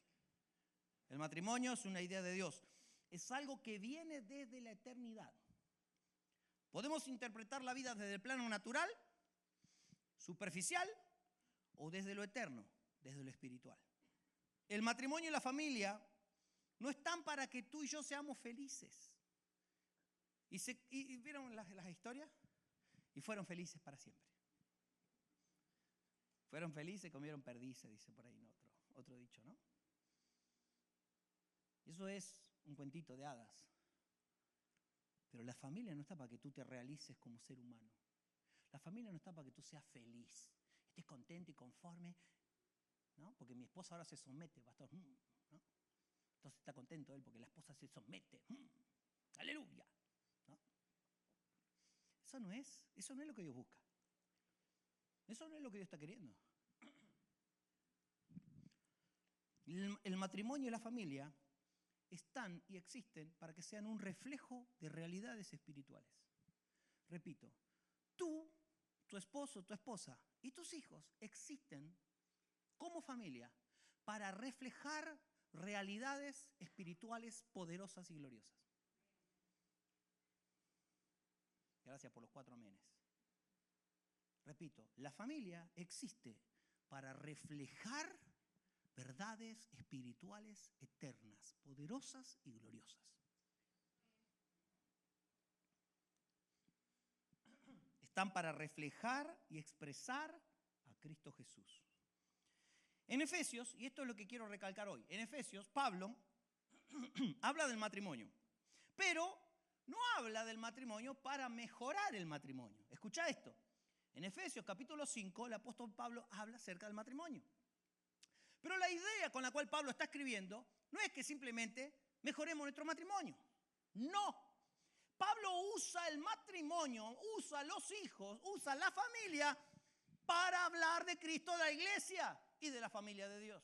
S1: El matrimonio es una idea de Dios. Es algo que viene desde la eternidad. Podemos interpretar la vida desde el plano natural, superficial, o desde lo eterno, desde lo espiritual. El matrimonio y la familia no están para que tú y yo seamos felices. ¿Y vieron las historias? Y fueron felices para siempre. Fueron felices, comieron perdices, dice por ahí otro dicho, ¿no? Eso es un cuentito de hadas. Pero la familia no está para que tú te realices como ser humano. La familia no está para que tú seas feliz, estés contento y conforme, ¿no? Porque mi esposa ahora se somete, pastor, ¿no? Entonces está contento él porque la esposa se somete. Aleluya, ¿no? Eso no es lo que Dios busca. Eso no es lo que Dios está queriendo. El matrimonio y la familia están y existen para que sean un reflejo de realidades espirituales. Repito, tú, tu esposo, tu esposa y tus hijos existen como familia para reflejar realidades espirituales poderosas y gloriosas. Gracias por los 4 amenes. Repito, la familia existe para reflejar verdades espirituales eternas, poderosas y gloriosas. Están para reflejar y expresar a Cristo Jesús. En Efesios, y esto es lo que quiero recalcar hoy, en Efesios, Pablo habla del matrimonio, pero no habla del matrimonio para mejorar el matrimonio. Escucha esto. En Efesios capítulo 5, el apóstol Pablo habla acerca del matrimonio. Pero la idea con la cual Pablo está escribiendo no es que simplemente mejoremos nuestro matrimonio. No. Pablo usa el matrimonio, usa los hijos, usa la familia para hablar de Cristo, de la iglesia y de la familia de Dios.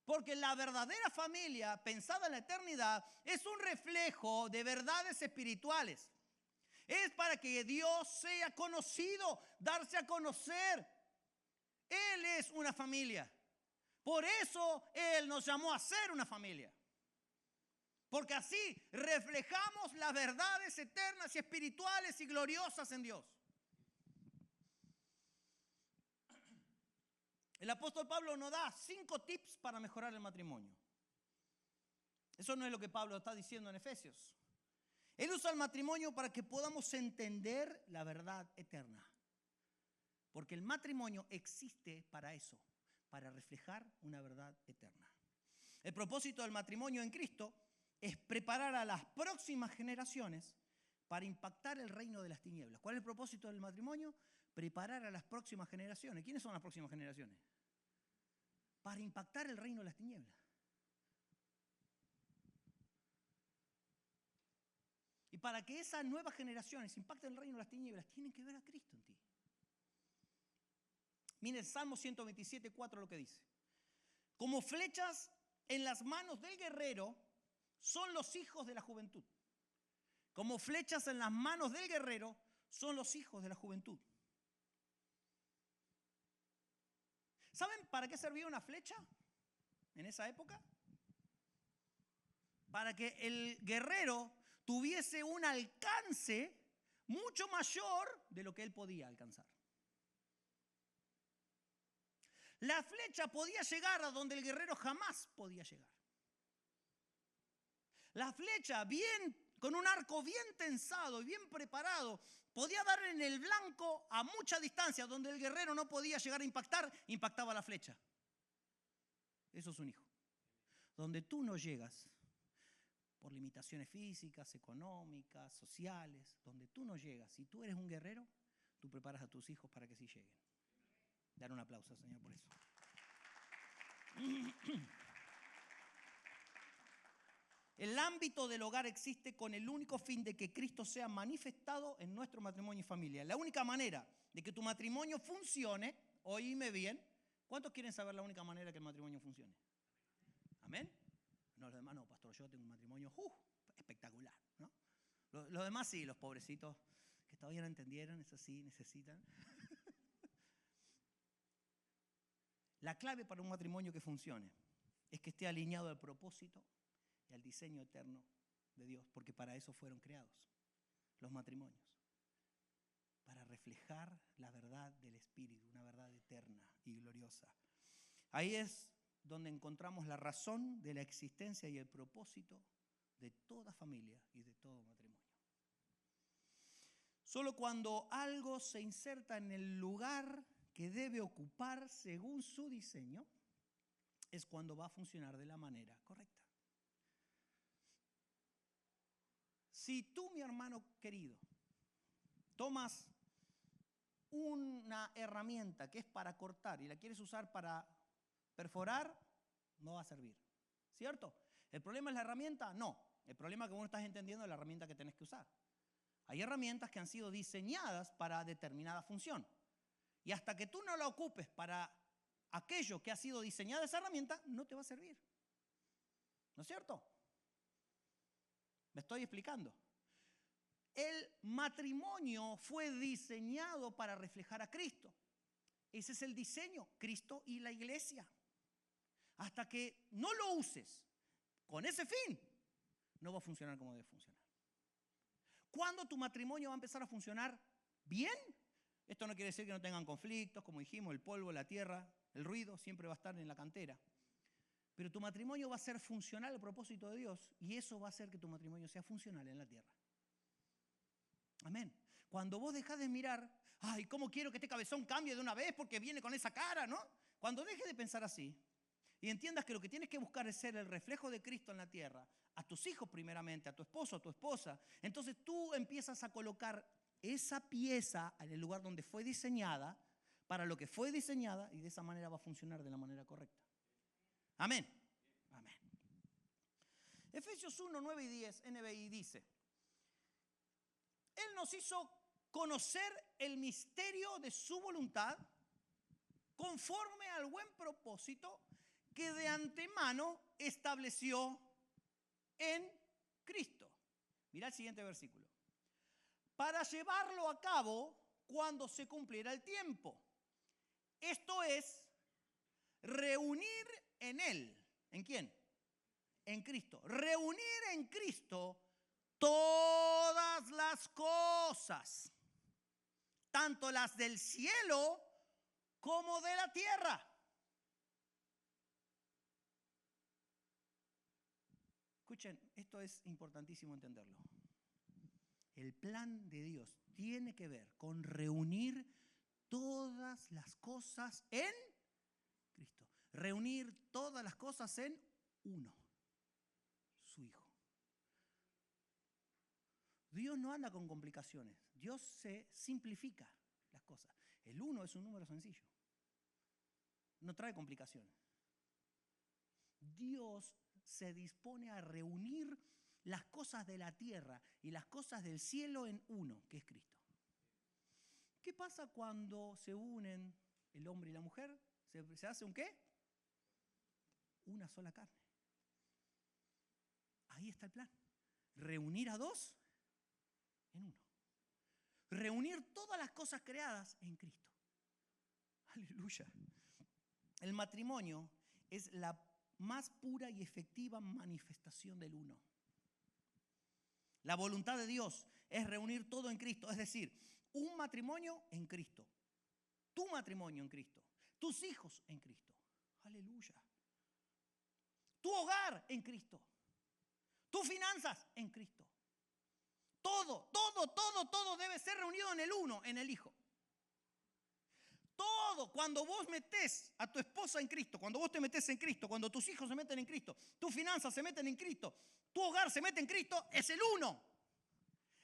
S1: Porque la verdadera familia, pensada en la eternidad, es un reflejo de verdades espirituales. Es para que Dios sea conocido, darse a conocer. Él es una familia. Por eso Él nos llamó a ser una familia. porque así reflejamos las verdades eternas y espirituales y gloriosas en Dios. El apóstol Pablo nos da 5 tips para mejorar el matrimonio. Eso no es lo que Pablo está diciendo en Efesios. Él usa el matrimonio para que podamos entender la verdad eterna. Porque el matrimonio existe para eso, para reflejar una verdad eterna. El propósito del matrimonio en Cristo es preparar a las próximas generaciones para impactar el reino de las tinieblas. ¿Cuál es el propósito del matrimonio? Preparar a las próximas generaciones. ¿Quiénes son las próximas generaciones? Para impactar el reino de las tinieblas. Y para que esas nuevas generaciones impacten el reino de las tinieblas, tienen que ver a Cristo en ti. Miren, Salmo 127:4 lo que dice. Como flechas en las manos del guerrero son los hijos de la juventud. Como flechas en las manos del guerrero son los hijos de la juventud. ¿Saben para qué servía una flecha en esa época? Para que el guerrero tuviese un alcance mucho mayor de lo que él podía alcanzar. La flecha podía llegar a donde el guerrero jamás podía llegar. La flecha, con un arco bien tensado y bien preparado, podía dar en el blanco a mucha distancia, donde el guerrero no podía llegar a impactar, impactaba la flecha. Eso es un hijo. Donde tú no llegas, por limitaciones físicas, económicas, sociales, donde tú no llegas, si tú eres un guerrero, tú preparas a tus hijos para que sí lleguen. Dar un aplauso al Señor por eso. El ámbito del hogar existe con el único fin de que Cristo sea manifestado en nuestro matrimonio y familia. La única manera de que tu matrimonio funcione, oíme bien, ¿cuántos quieren saber la única manera que el matrimonio funcione? ¿Amén? No, los demás no, pastor, yo tengo un matrimonio espectacular, ¿no? Los demás sí, los pobrecitos que todavía no entendieron, eso sí, necesitan. La clave para un matrimonio que funcione es que esté alineado al propósito y al diseño eterno de Dios, porque para eso fueron creados los matrimonios, para reflejar la verdad del Espíritu, una verdad eterna y gloriosa. Ahí es donde encontramos la razón de la existencia y el propósito de toda familia y de todo matrimonio. Solo cuando algo se inserta en el lugar que debe ocupar según su diseño, es cuando va a funcionar de la manera correcta. Si tú, mi hermano querido, tomas una herramienta que es para cortar y la quieres usar para perforar, no va a servir, ¿cierto? ¿El problema es la herramienta? No. El problema es que vos no estás entendiendo la herramienta que tenés que usar. Hay herramientas que han sido diseñadas para determinada función. Y hasta que tú no la ocupes para aquello que ha sido diseñada esa herramienta, no te va a servir. ¿No es cierto? ¿Me estoy explicando? El matrimonio fue diseñado para reflejar a Cristo. Ese es el diseño, Cristo y la iglesia. Hasta que no lo uses con ese fin, no va a funcionar como debe funcionar. ¿Cuándo tu matrimonio va a empezar a funcionar bien? Esto no quiere decir que no tengan conflictos, como dijimos, el polvo, la tierra, el ruido, siempre va a estar en la cantera. Pero tu matrimonio va a ser funcional al propósito de Dios y eso va a hacer que tu matrimonio sea funcional en la tierra. Amén. Cuando vos dejás de mirar, ay, ¿cómo quiero que este cabezón cambie de una vez porque viene con esa cara, ¿no? Cuando dejes de pensar así y entiendas que lo que tienes que buscar es ser el reflejo de Cristo en la tierra, a tus hijos primeramente, a tu esposo, a tu esposa, entonces tú empiezas a colocar esa pieza en el lugar donde fue diseñada, para lo que fue diseñada, y de esa manera va a funcionar de la manera correcta. Amén. Amén. Efesios 1, 9 y 10, NBI dice: Él nos hizo conocer el misterio de su voluntad conforme al buen propósito que de antemano estableció en Cristo. Mira el siguiente versículo. Para llevarlo a cabo cuando se cumpliera el tiempo. Esto es, reunir en Él. ¿En quién? en Cristo. Reunir en Cristo todas las cosas, tanto las del cielo como de la tierra. Escuchen, esto es importantísimo entenderlo. El plan de Dios tiene que ver con reunir todas las cosas en Cristo. Reunir todas las cosas en uno, su Hijo. Dios no anda con complicaciones. Dios se simplifica las cosas. El uno es un número sencillo. No trae complicaciones. Dios se dispone a reunir las cosas de la tierra y las cosas del cielo en uno, que es Cristo. ¿Qué pasa cuando se unen el hombre y la mujer? ¿Se hace un qué? Una sola carne. Ahí está el plan. Reunir a dos en uno. Reunir todas las cosas creadas en Cristo. Aleluya. El matrimonio es la más pura y efectiva manifestación del uno. La voluntad de Dios es reunir todo en Cristo, es decir, un matrimonio en Cristo, tu matrimonio en Cristo, tus hijos en Cristo. Aleluya. Tu hogar en Cristo, tus finanzas en Cristo. Todo debe ser reunido en el uno, en el Hijo. Todo, cuando vos metés a tu esposa en Cristo, cuando vos te metés en Cristo, cuando tus hijos se meten en Cristo, tus finanzas se meten en Cristo, tu hogar se mete en Cristo, es el uno.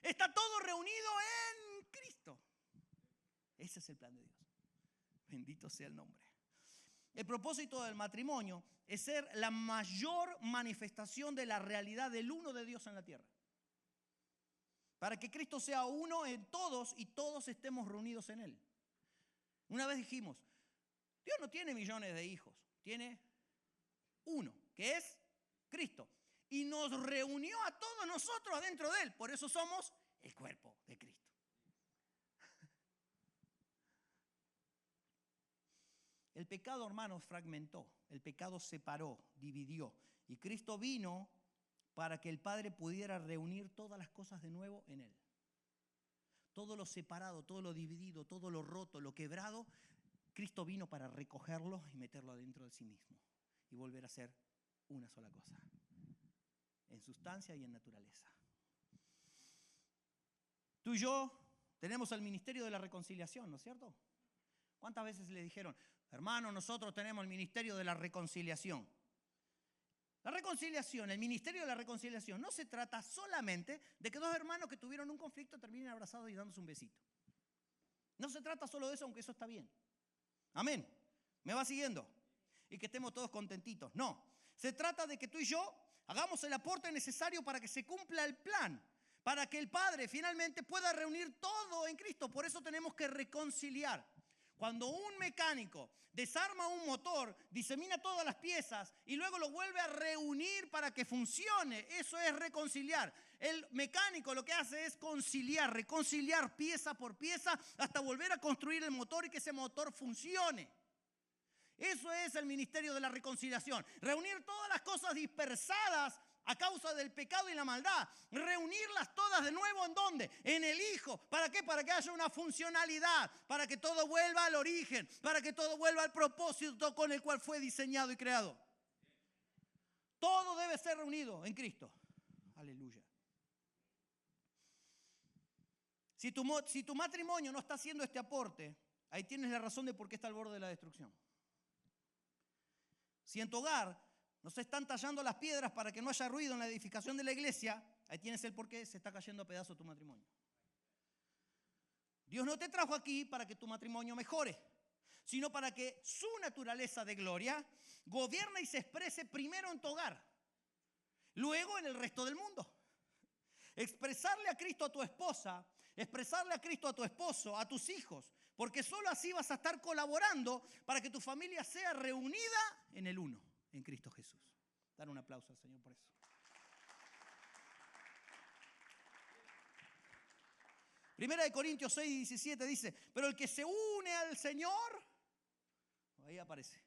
S1: Está todo reunido en Cristo. Ese es el plan de Dios. Bendito sea el nombre. El propósito del matrimonio es ser la mayor manifestación de la realidad del uno de Dios en la tierra. Para que Cristo sea uno en todos y todos estemos reunidos en Él. Una vez dijimos, Dios no tiene millones de hijos, tiene uno, que es Cristo. Y nos reunió a todos nosotros adentro de Él. Por eso somos el cuerpo de Cristo. El pecado, hermanos, fragmentó. El pecado separó, dividió. Y Cristo vino para que el Padre pudiera reunir todas las cosas de nuevo en Él. Todo lo separado, todo lo dividido, todo lo roto, lo quebrado, Cristo vino para recogerlo y meterlo adentro de sí mismo y volver a ser una sola cosa, en sustancia y en naturaleza. Tú y yo tenemos el ministerio de la reconciliación, ¿no es cierto? ¿Cuántas veces le dijeron, hermano, nosotros tenemos el ministerio de la reconciliación? La reconciliación, el ministerio de la reconciliación, no se trata solamente de que dos hermanos que tuvieron un conflicto terminen abrazados y dándose un besito. No se trata solo de eso, aunque eso está bien. Amén. ¿Me va siguiendo? Y que estemos todos contentitos. No. Se trata de que tú y yo hagamos el aporte necesario para que se cumpla el plan, para que el Padre finalmente pueda reunir todo en Cristo. Por eso tenemos que reconciliar. Cuando un mecánico desarma un motor, disemina todas las piezas y luego lo vuelve a reunir para que funcione, eso es reconciliar. El mecánico lo que hace es conciliar, reconciliar pieza por pieza hasta volver a construir el motor y que ese motor funcione. Eso es el ministerio de la reconciliación. Reunir todas las cosas dispersadas a causa del pecado y la maldad. Reunirlas todas de nuevo, ¿en dónde? En el Hijo. ¿Para qué? Para que haya una funcionalidad, para que todo vuelva al origen, para que todo vuelva al propósito con el cual fue diseñado y creado. Todo debe ser reunido en Cristo. Aleluya. Si tu matrimonio no está haciendo este aporte, ahí tienes la razón de por qué está al borde de la destrucción. Si en tu hogar no se están tallando las piedras para que no haya ruido en la edificación de la iglesia, ahí tienes el por qué se está cayendo a pedazos tu matrimonio. Dios no te trajo aquí para que tu matrimonio mejore, sino para que su naturaleza de gloria gobierne y se exprese primero en tu hogar, luego en el resto del mundo. Expresarle a Cristo a tu esposa, expresarle a Cristo a tu esposo, a tus hijos, porque solo así vas a estar colaborando para que tu familia sea reunida en el uno, en Cristo Jesús. Dar un aplauso al Señor por eso. Primera de Corintios 6:17 dice, pero el que se une al Señor, ahí aparece,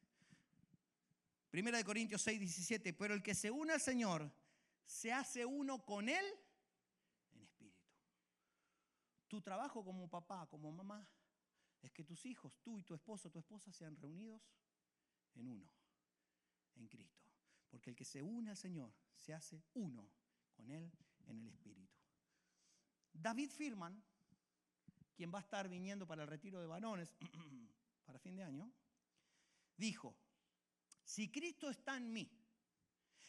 S1: Primera de Corintios 6, 17. Pero el que se une al Señor se hace uno con Él en espíritu. Tu trabajo como papá, como mamá, es que tus hijos, tú y tu esposo, tu esposa sean reunidos en uno, en Cristo. Porque el que se une al Señor se hace uno con Él en el espíritu. David Firman, quien va a estar viniendo para el retiro de varones para fin de año, dijo: si Cristo está en mí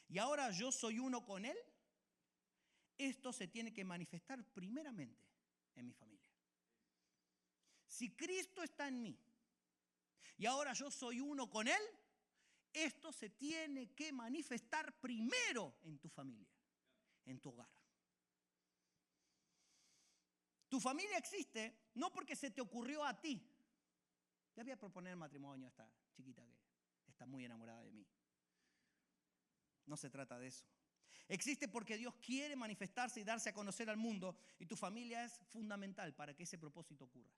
S1: y ahora yo soy uno con Él, esto se tiene que manifestar primeramente en mi familia. Si Cristo está en mí y ahora yo soy uno con Él, esto se tiene que manifestar primero en tu familia, en tu hogar. Tu familia existe no porque se te ocurrió a ti. Le voy a proponer matrimonio a esta chiquita que está muy enamorada de mí. No se trata de eso. Existe porque Dios quiere manifestarse y darse a conocer al mundo, y tu familia es fundamental para que ese propósito ocurra.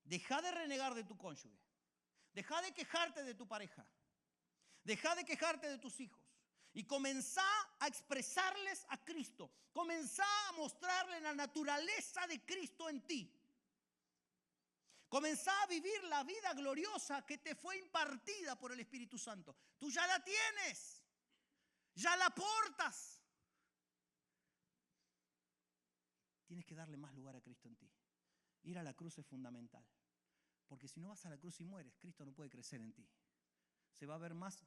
S1: Deja de renegar de tu cónyuge. Deja de quejarte de tu pareja. Deja de quejarte de tus hijos. Y comenzá a expresarles a Cristo. Comenzá a mostrarles la naturaleza de Cristo en ti. Comenzá a vivir la vida gloriosa que te fue impartida por el Espíritu Santo. Tú ya la tienes. Ya la portas. Tienes que darle más lugar a Cristo en ti. Ir a la cruz es fundamental. Porque si no vas a la cruz y mueres, Cristo no puede crecer en ti. Se va a ver más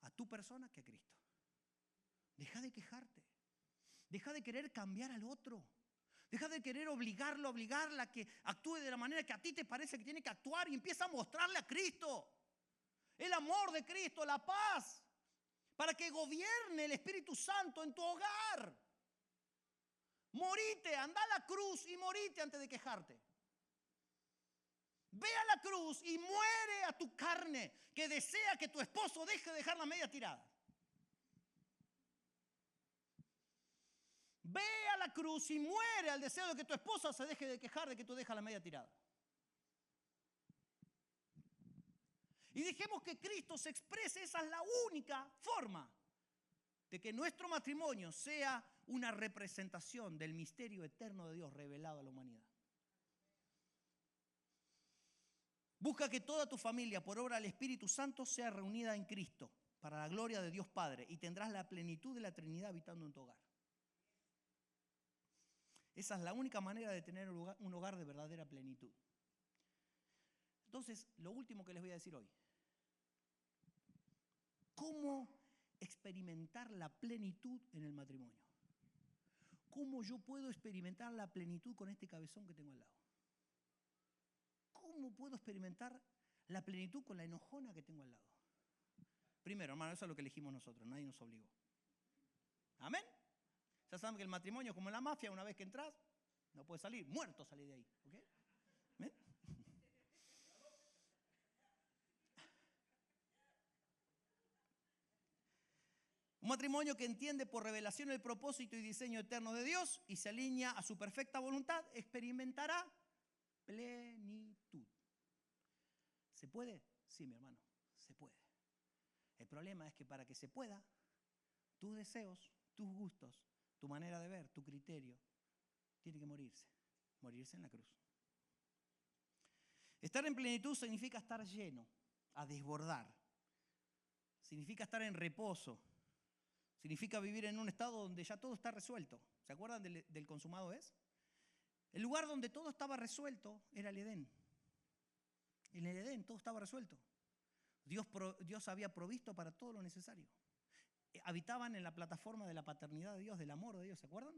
S1: a tu persona que a Cristo. Deja de quejarte. Deja de querer cambiar al otro. Deja de querer obligarla a que actúe de la manera que a ti te parece que tiene que actuar, y empieza a mostrarle a Cristo. El amor de Cristo, la paz, para que gobierne el Espíritu Santo en tu hogar. Morite, anda a la cruz y morite antes de quejarte. Ve a la cruz y muere a tu carne que desea que tu esposo deje de dejar la media tirada. Ve a la cruz y muere al deseo de que tu esposa se deje de quejar de que tú dejas la media tirada. Y dejemos que Cristo se exprese. Esa es la única forma de que nuestro matrimonio sea una representación del misterio eterno de Dios revelado a la humanidad. Busca que toda tu familia, por obra del Espíritu Santo, sea reunida en Cristo, para la gloria de Dios Padre, y tendrás la plenitud de la Trinidad habitando en tu hogar. Esa es la única manera de tener un hogar de verdadera plenitud. Entonces, lo último que les voy a decir hoy: ¿cómo experimentar la plenitud en el matrimonio? ¿Cómo yo puedo experimentar la plenitud con este cabezón que tengo al lado? ¿Cómo puedo experimentar la plenitud con la enojona que tengo al lado? Primero, hermano, eso es lo que elegimos nosotros, nadie nos obligó. ¿Amén? Ya saben que el matrimonio es como la mafia: una vez que entras, no puedes salir, muerto salí de ahí. ¿Okay? ¿Amén? Un matrimonio que entiende por revelación el propósito y diseño eterno de Dios y se alinea a su perfecta voluntad, experimentará plenitud. ¿Se puede? Sí, mi hermano, se puede. El problema es que para que se pueda, tus deseos, tus gustos, tu manera de ver, tu criterio, tiene que morirse en la cruz. Estar en plenitud significa estar lleno, a desbordar. Significa estar en reposo. Significa vivir en un estado donde ya todo está resuelto. ¿Se acuerdan del consumado es? El lugar donde todo estaba resuelto era el Edén. En el Edén todo estaba resuelto. Dios había provisto para todo lo necesario. Habitaban en la plataforma de la paternidad de Dios, del amor de Dios, ¿se acuerdan?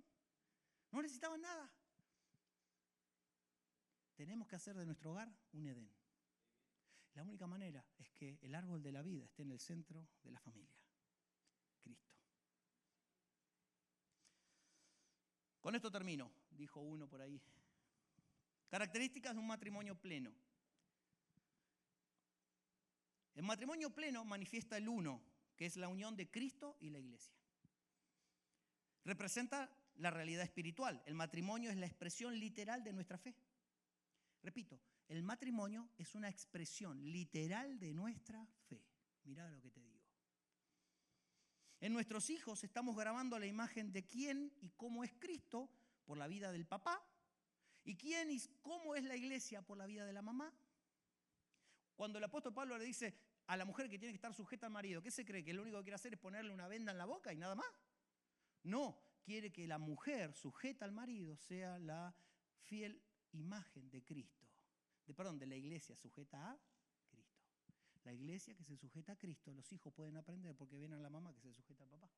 S1: No necesitaban nada. Tenemos que hacer de nuestro hogar un Edén. La única manera es que el árbol de la vida esté en el centro de la familia, Cristo. Con esto termino, dijo uno por ahí. Características de un matrimonio pleno. El matrimonio pleno manifiesta el uno, que es la unión de Cristo y la iglesia. Representa la realidad espiritual. El matrimonio es la expresión literal de nuestra fe. Repito, el matrimonio es una expresión literal de nuestra fe. Mirá lo que te digo. En nuestros hijos estamos grabando la imagen de quién y cómo es Cristo por la vida del papá y quién y cómo es la iglesia por la vida de la mamá. Cuando el apóstol Pablo le dice a la mujer que tiene que estar sujeta al marido, ¿qué se cree? ¿Que lo único que quiere hacer es ponerle una venda en la boca y nada más? No, quiere que la mujer sujeta al marido sea la fiel imagen de Cristo. De la iglesia sujeta a Cristo. La iglesia que se sujeta a Cristo, los hijos pueden aprender porque ven a la mamá que se sujeta al papá.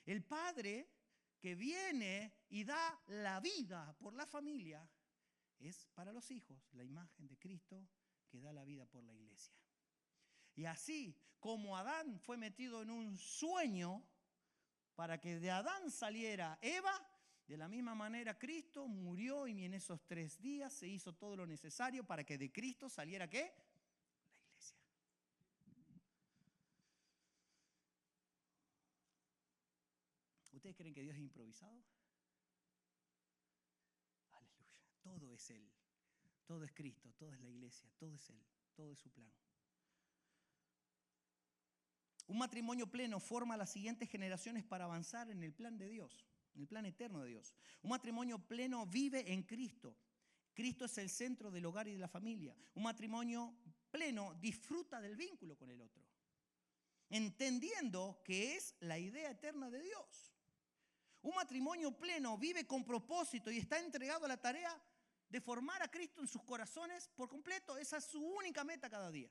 S1: El padre que viene y da la vida por la familia es para los hijos la imagen de Cristo que da la vida por la iglesia. Y así como Adán fue metido en un sueño para que de Adán saliera Eva, de la misma manera Cristo murió y en esos 3 días se hizo todo lo necesario para que de Cristo saliera ¿qué? La iglesia. ¿Ustedes creen que Dios es improvisado? Aleluya. Todo es Él. Todo es Cristo, todo es la iglesia, todo es Él, todo es su plan. Un matrimonio pleno forma las siguientes generaciones para avanzar en el plan de Dios, en el plan eterno de Dios. Un matrimonio pleno vive en Cristo. Cristo es el centro del hogar y de la familia. Un matrimonio pleno disfruta del vínculo con el otro, entendiendo que es la idea eterna de Dios. Un matrimonio pleno vive con propósito y está entregado a la tarea de formar a Cristo en sus corazones por completo. Esa es su única meta cada día.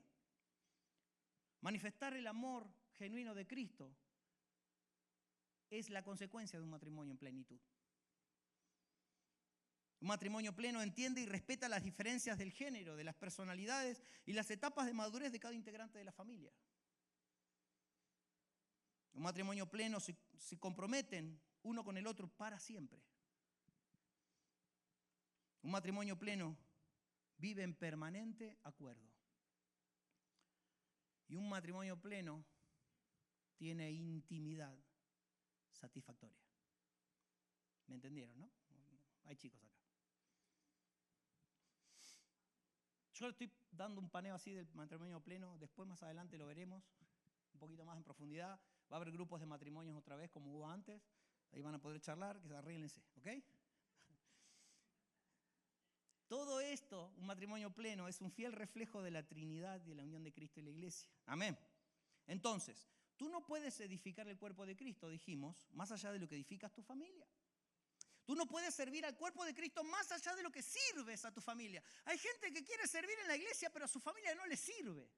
S1: Manifestar el amor genuino de Cristo es la consecuencia de un matrimonio en plenitud. Un matrimonio pleno entiende y respeta las diferencias del género, de las personalidades y las etapas de madurez de cada integrante de la familia. Un matrimonio pleno se comprometen uno con el otro para siempre. Un matrimonio pleno vive en permanente acuerdo. Y un matrimonio pleno tiene intimidad satisfactoria. ¿Me entendieron, no? Hay chicos acá. Yo le estoy dando un paneo así del matrimonio pleno. Después, más adelante, lo veremos un poquito más en profundidad. Va a haber grupos de matrimonios otra vez, como hubo antes. Ahí van a poder charlar, que se arréglense, ¿ok? Todo esto, un matrimonio pleno, es un fiel reflejo de la Trinidad y de la unión de Cristo y la iglesia. Amén. Entonces, tú no puedes edificar el cuerpo de Cristo, dijimos, más allá de lo que edificas tu familia. Tú no puedes servir al cuerpo de Cristo más allá de lo que sirves a tu familia. Hay gente que quiere servir en la iglesia, pero a su familia no le sirve.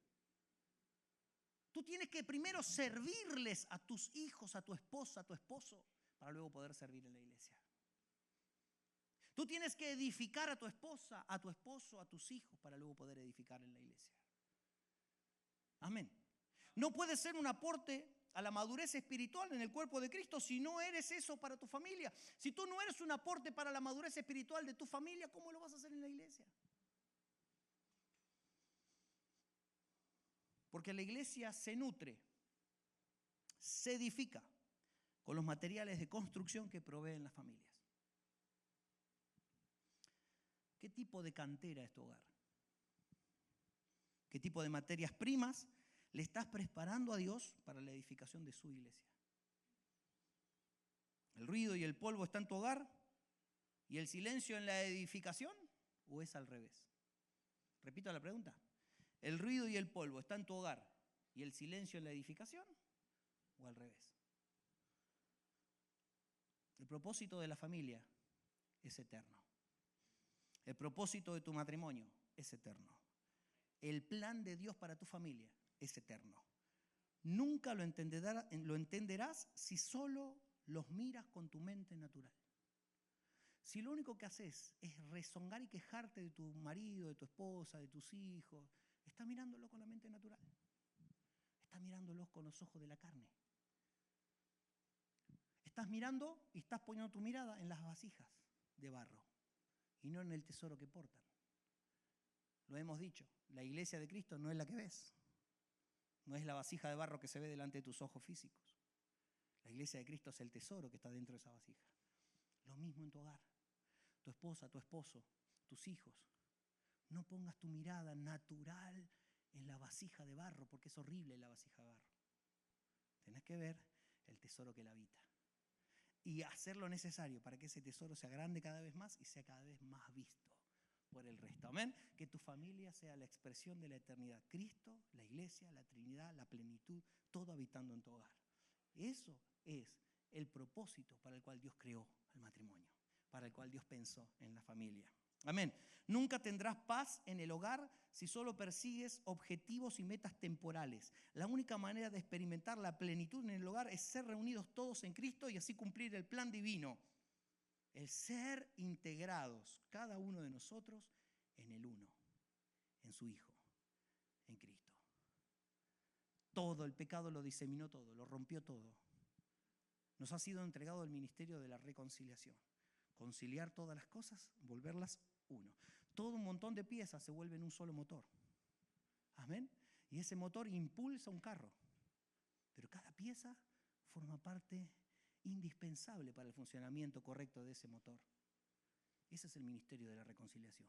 S1: Tú tienes que primero servirles a tus hijos, a tu esposa, a tu esposo, para luego poder servir en la iglesia. Tú tienes que edificar a tu esposa, a tu esposo, a tus hijos, para luego poder edificar en la iglesia. Amén. No puedes ser un aporte a la madurez espiritual en el cuerpo de Cristo si no eres eso para tu familia. Si tú no eres un aporte para la madurez espiritual de tu familia, ¿cómo lo vas a hacer en la iglesia? Porque la iglesia se nutre, se edifica con los materiales de construcción que proveen las familias. ¿Qué tipo de cantera es tu hogar? ¿Qué tipo de materias primas le estás preparando a Dios para la edificación de su iglesia? ¿El ruido y el polvo está en tu hogar y el silencio en la edificación? ¿O es al revés? Repito la pregunta. ¿El ruido y el polvo está en tu hogar y el silencio en la edificación? ¿O al revés? El propósito de la familia es eterno. El propósito de tu matrimonio es eterno. El plan de Dios para tu familia es eterno. Nunca lo entenderás si solo los miras con tu mente natural. Si lo único que haces es rezongar y quejarte de tu marido, de tu esposa, de tus hijos, estás mirándolo con la mente natural. Estás mirándolos con los ojos de la carne. Estás mirando y estás poniendo tu mirada en las vasijas de barro y no en el tesoro que portan. Lo hemos dicho, la iglesia de Cristo no es la que ves. No es la vasija de barro que se ve delante de tus ojos físicos. La iglesia de Cristo es el tesoro que está dentro de esa vasija. Lo mismo en tu hogar. Tu esposa, tu esposo, tus hijos. No pongas tu mirada natural en la vasija de barro, porque es horrible la vasija de barro. Tenés que ver el tesoro que la habita. Y hacer lo necesario para que ese tesoro sea grande cada vez más y sea cada vez más visto por el resto. Amén. Que tu familia sea la expresión de la eternidad. Cristo, la iglesia, la Trinidad, la plenitud, todo habitando en tu hogar. Eso es el propósito para el cual Dios creó el matrimonio, para el cual Dios pensó en la familia. Amén. Nunca tendrás paz en el hogar si solo persigues objetivos y metas temporales. La única manera de experimentar la plenitud en el hogar es ser reunidos todos en Cristo y así cumplir el plan divino. El ser integrados, cada uno de nosotros, en el uno, en su Hijo, en Cristo. Todo el pecado lo diseminó todo, lo rompió todo. Nos ha sido entregado el ministerio de la reconciliación. Conciliar todas las cosas, volverlas uno. Todo un montón de piezas se vuelven un solo motor. Amén. Y ese motor impulsa un carro. Pero cada pieza forma parte indispensable para el funcionamiento correcto de ese motor. Ese es el ministerio de la reconciliación.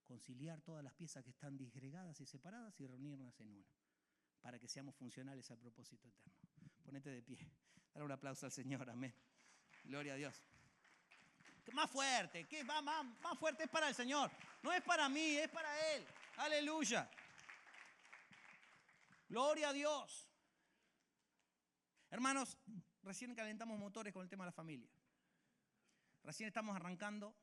S1: Conciliar todas las piezas que están disgregadas y separadas y reunirlas en uno, para que seamos funcionales al propósito eterno. Ponete de pie. Dale un aplauso al Señor. Amén. Gloria a Dios. Más fuerte, ¿qué? Más fuerte, es para el Señor. No es para mí, es para Él. Aleluya. Gloria a Dios. Hermanos, recién calentamos motores con el tema de la familia. Recién estamos arrancando.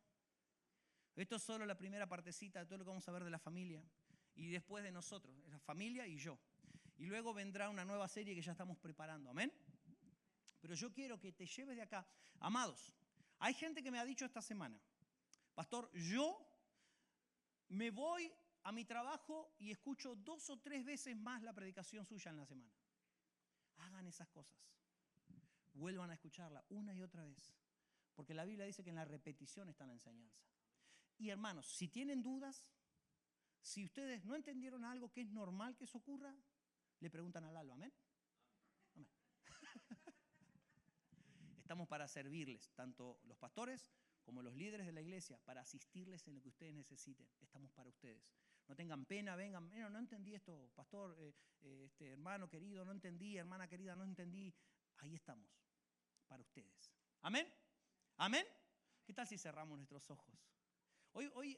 S1: Esto es solo la primera partecita de todo lo que vamos a ver de la familia. Y después de nosotros, la familia y yo. Y luego vendrá una nueva serie que ya estamos preparando. Amén. Pero yo quiero que te lleves de acá. Amados, hay gente que me ha dicho esta semana: pastor, yo me voy a mi trabajo y escucho 2 o 3 veces más la predicación suya en la semana. Hagan esas cosas. Vuelvan a escucharla una y otra vez. Porque la Biblia dice que en la repetición está la enseñanza. Y hermanos, si tienen dudas, si ustedes no entendieron algo que es normal que eso ocurra, le preguntan al alba. ¿Amén? Amén. Estamos para servirles, tanto los pastores como los líderes de la iglesia, para asistirles en lo que ustedes necesiten. Estamos para ustedes. No tengan pena, vengan, no entendí esto, pastor, hermano querido, no entendí, hermana querida, no entendí. Ahí estamos, para ustedes. ¿Amén? ¿Amén? ¿Qué tal si cerramos nuestros ojos? Hoy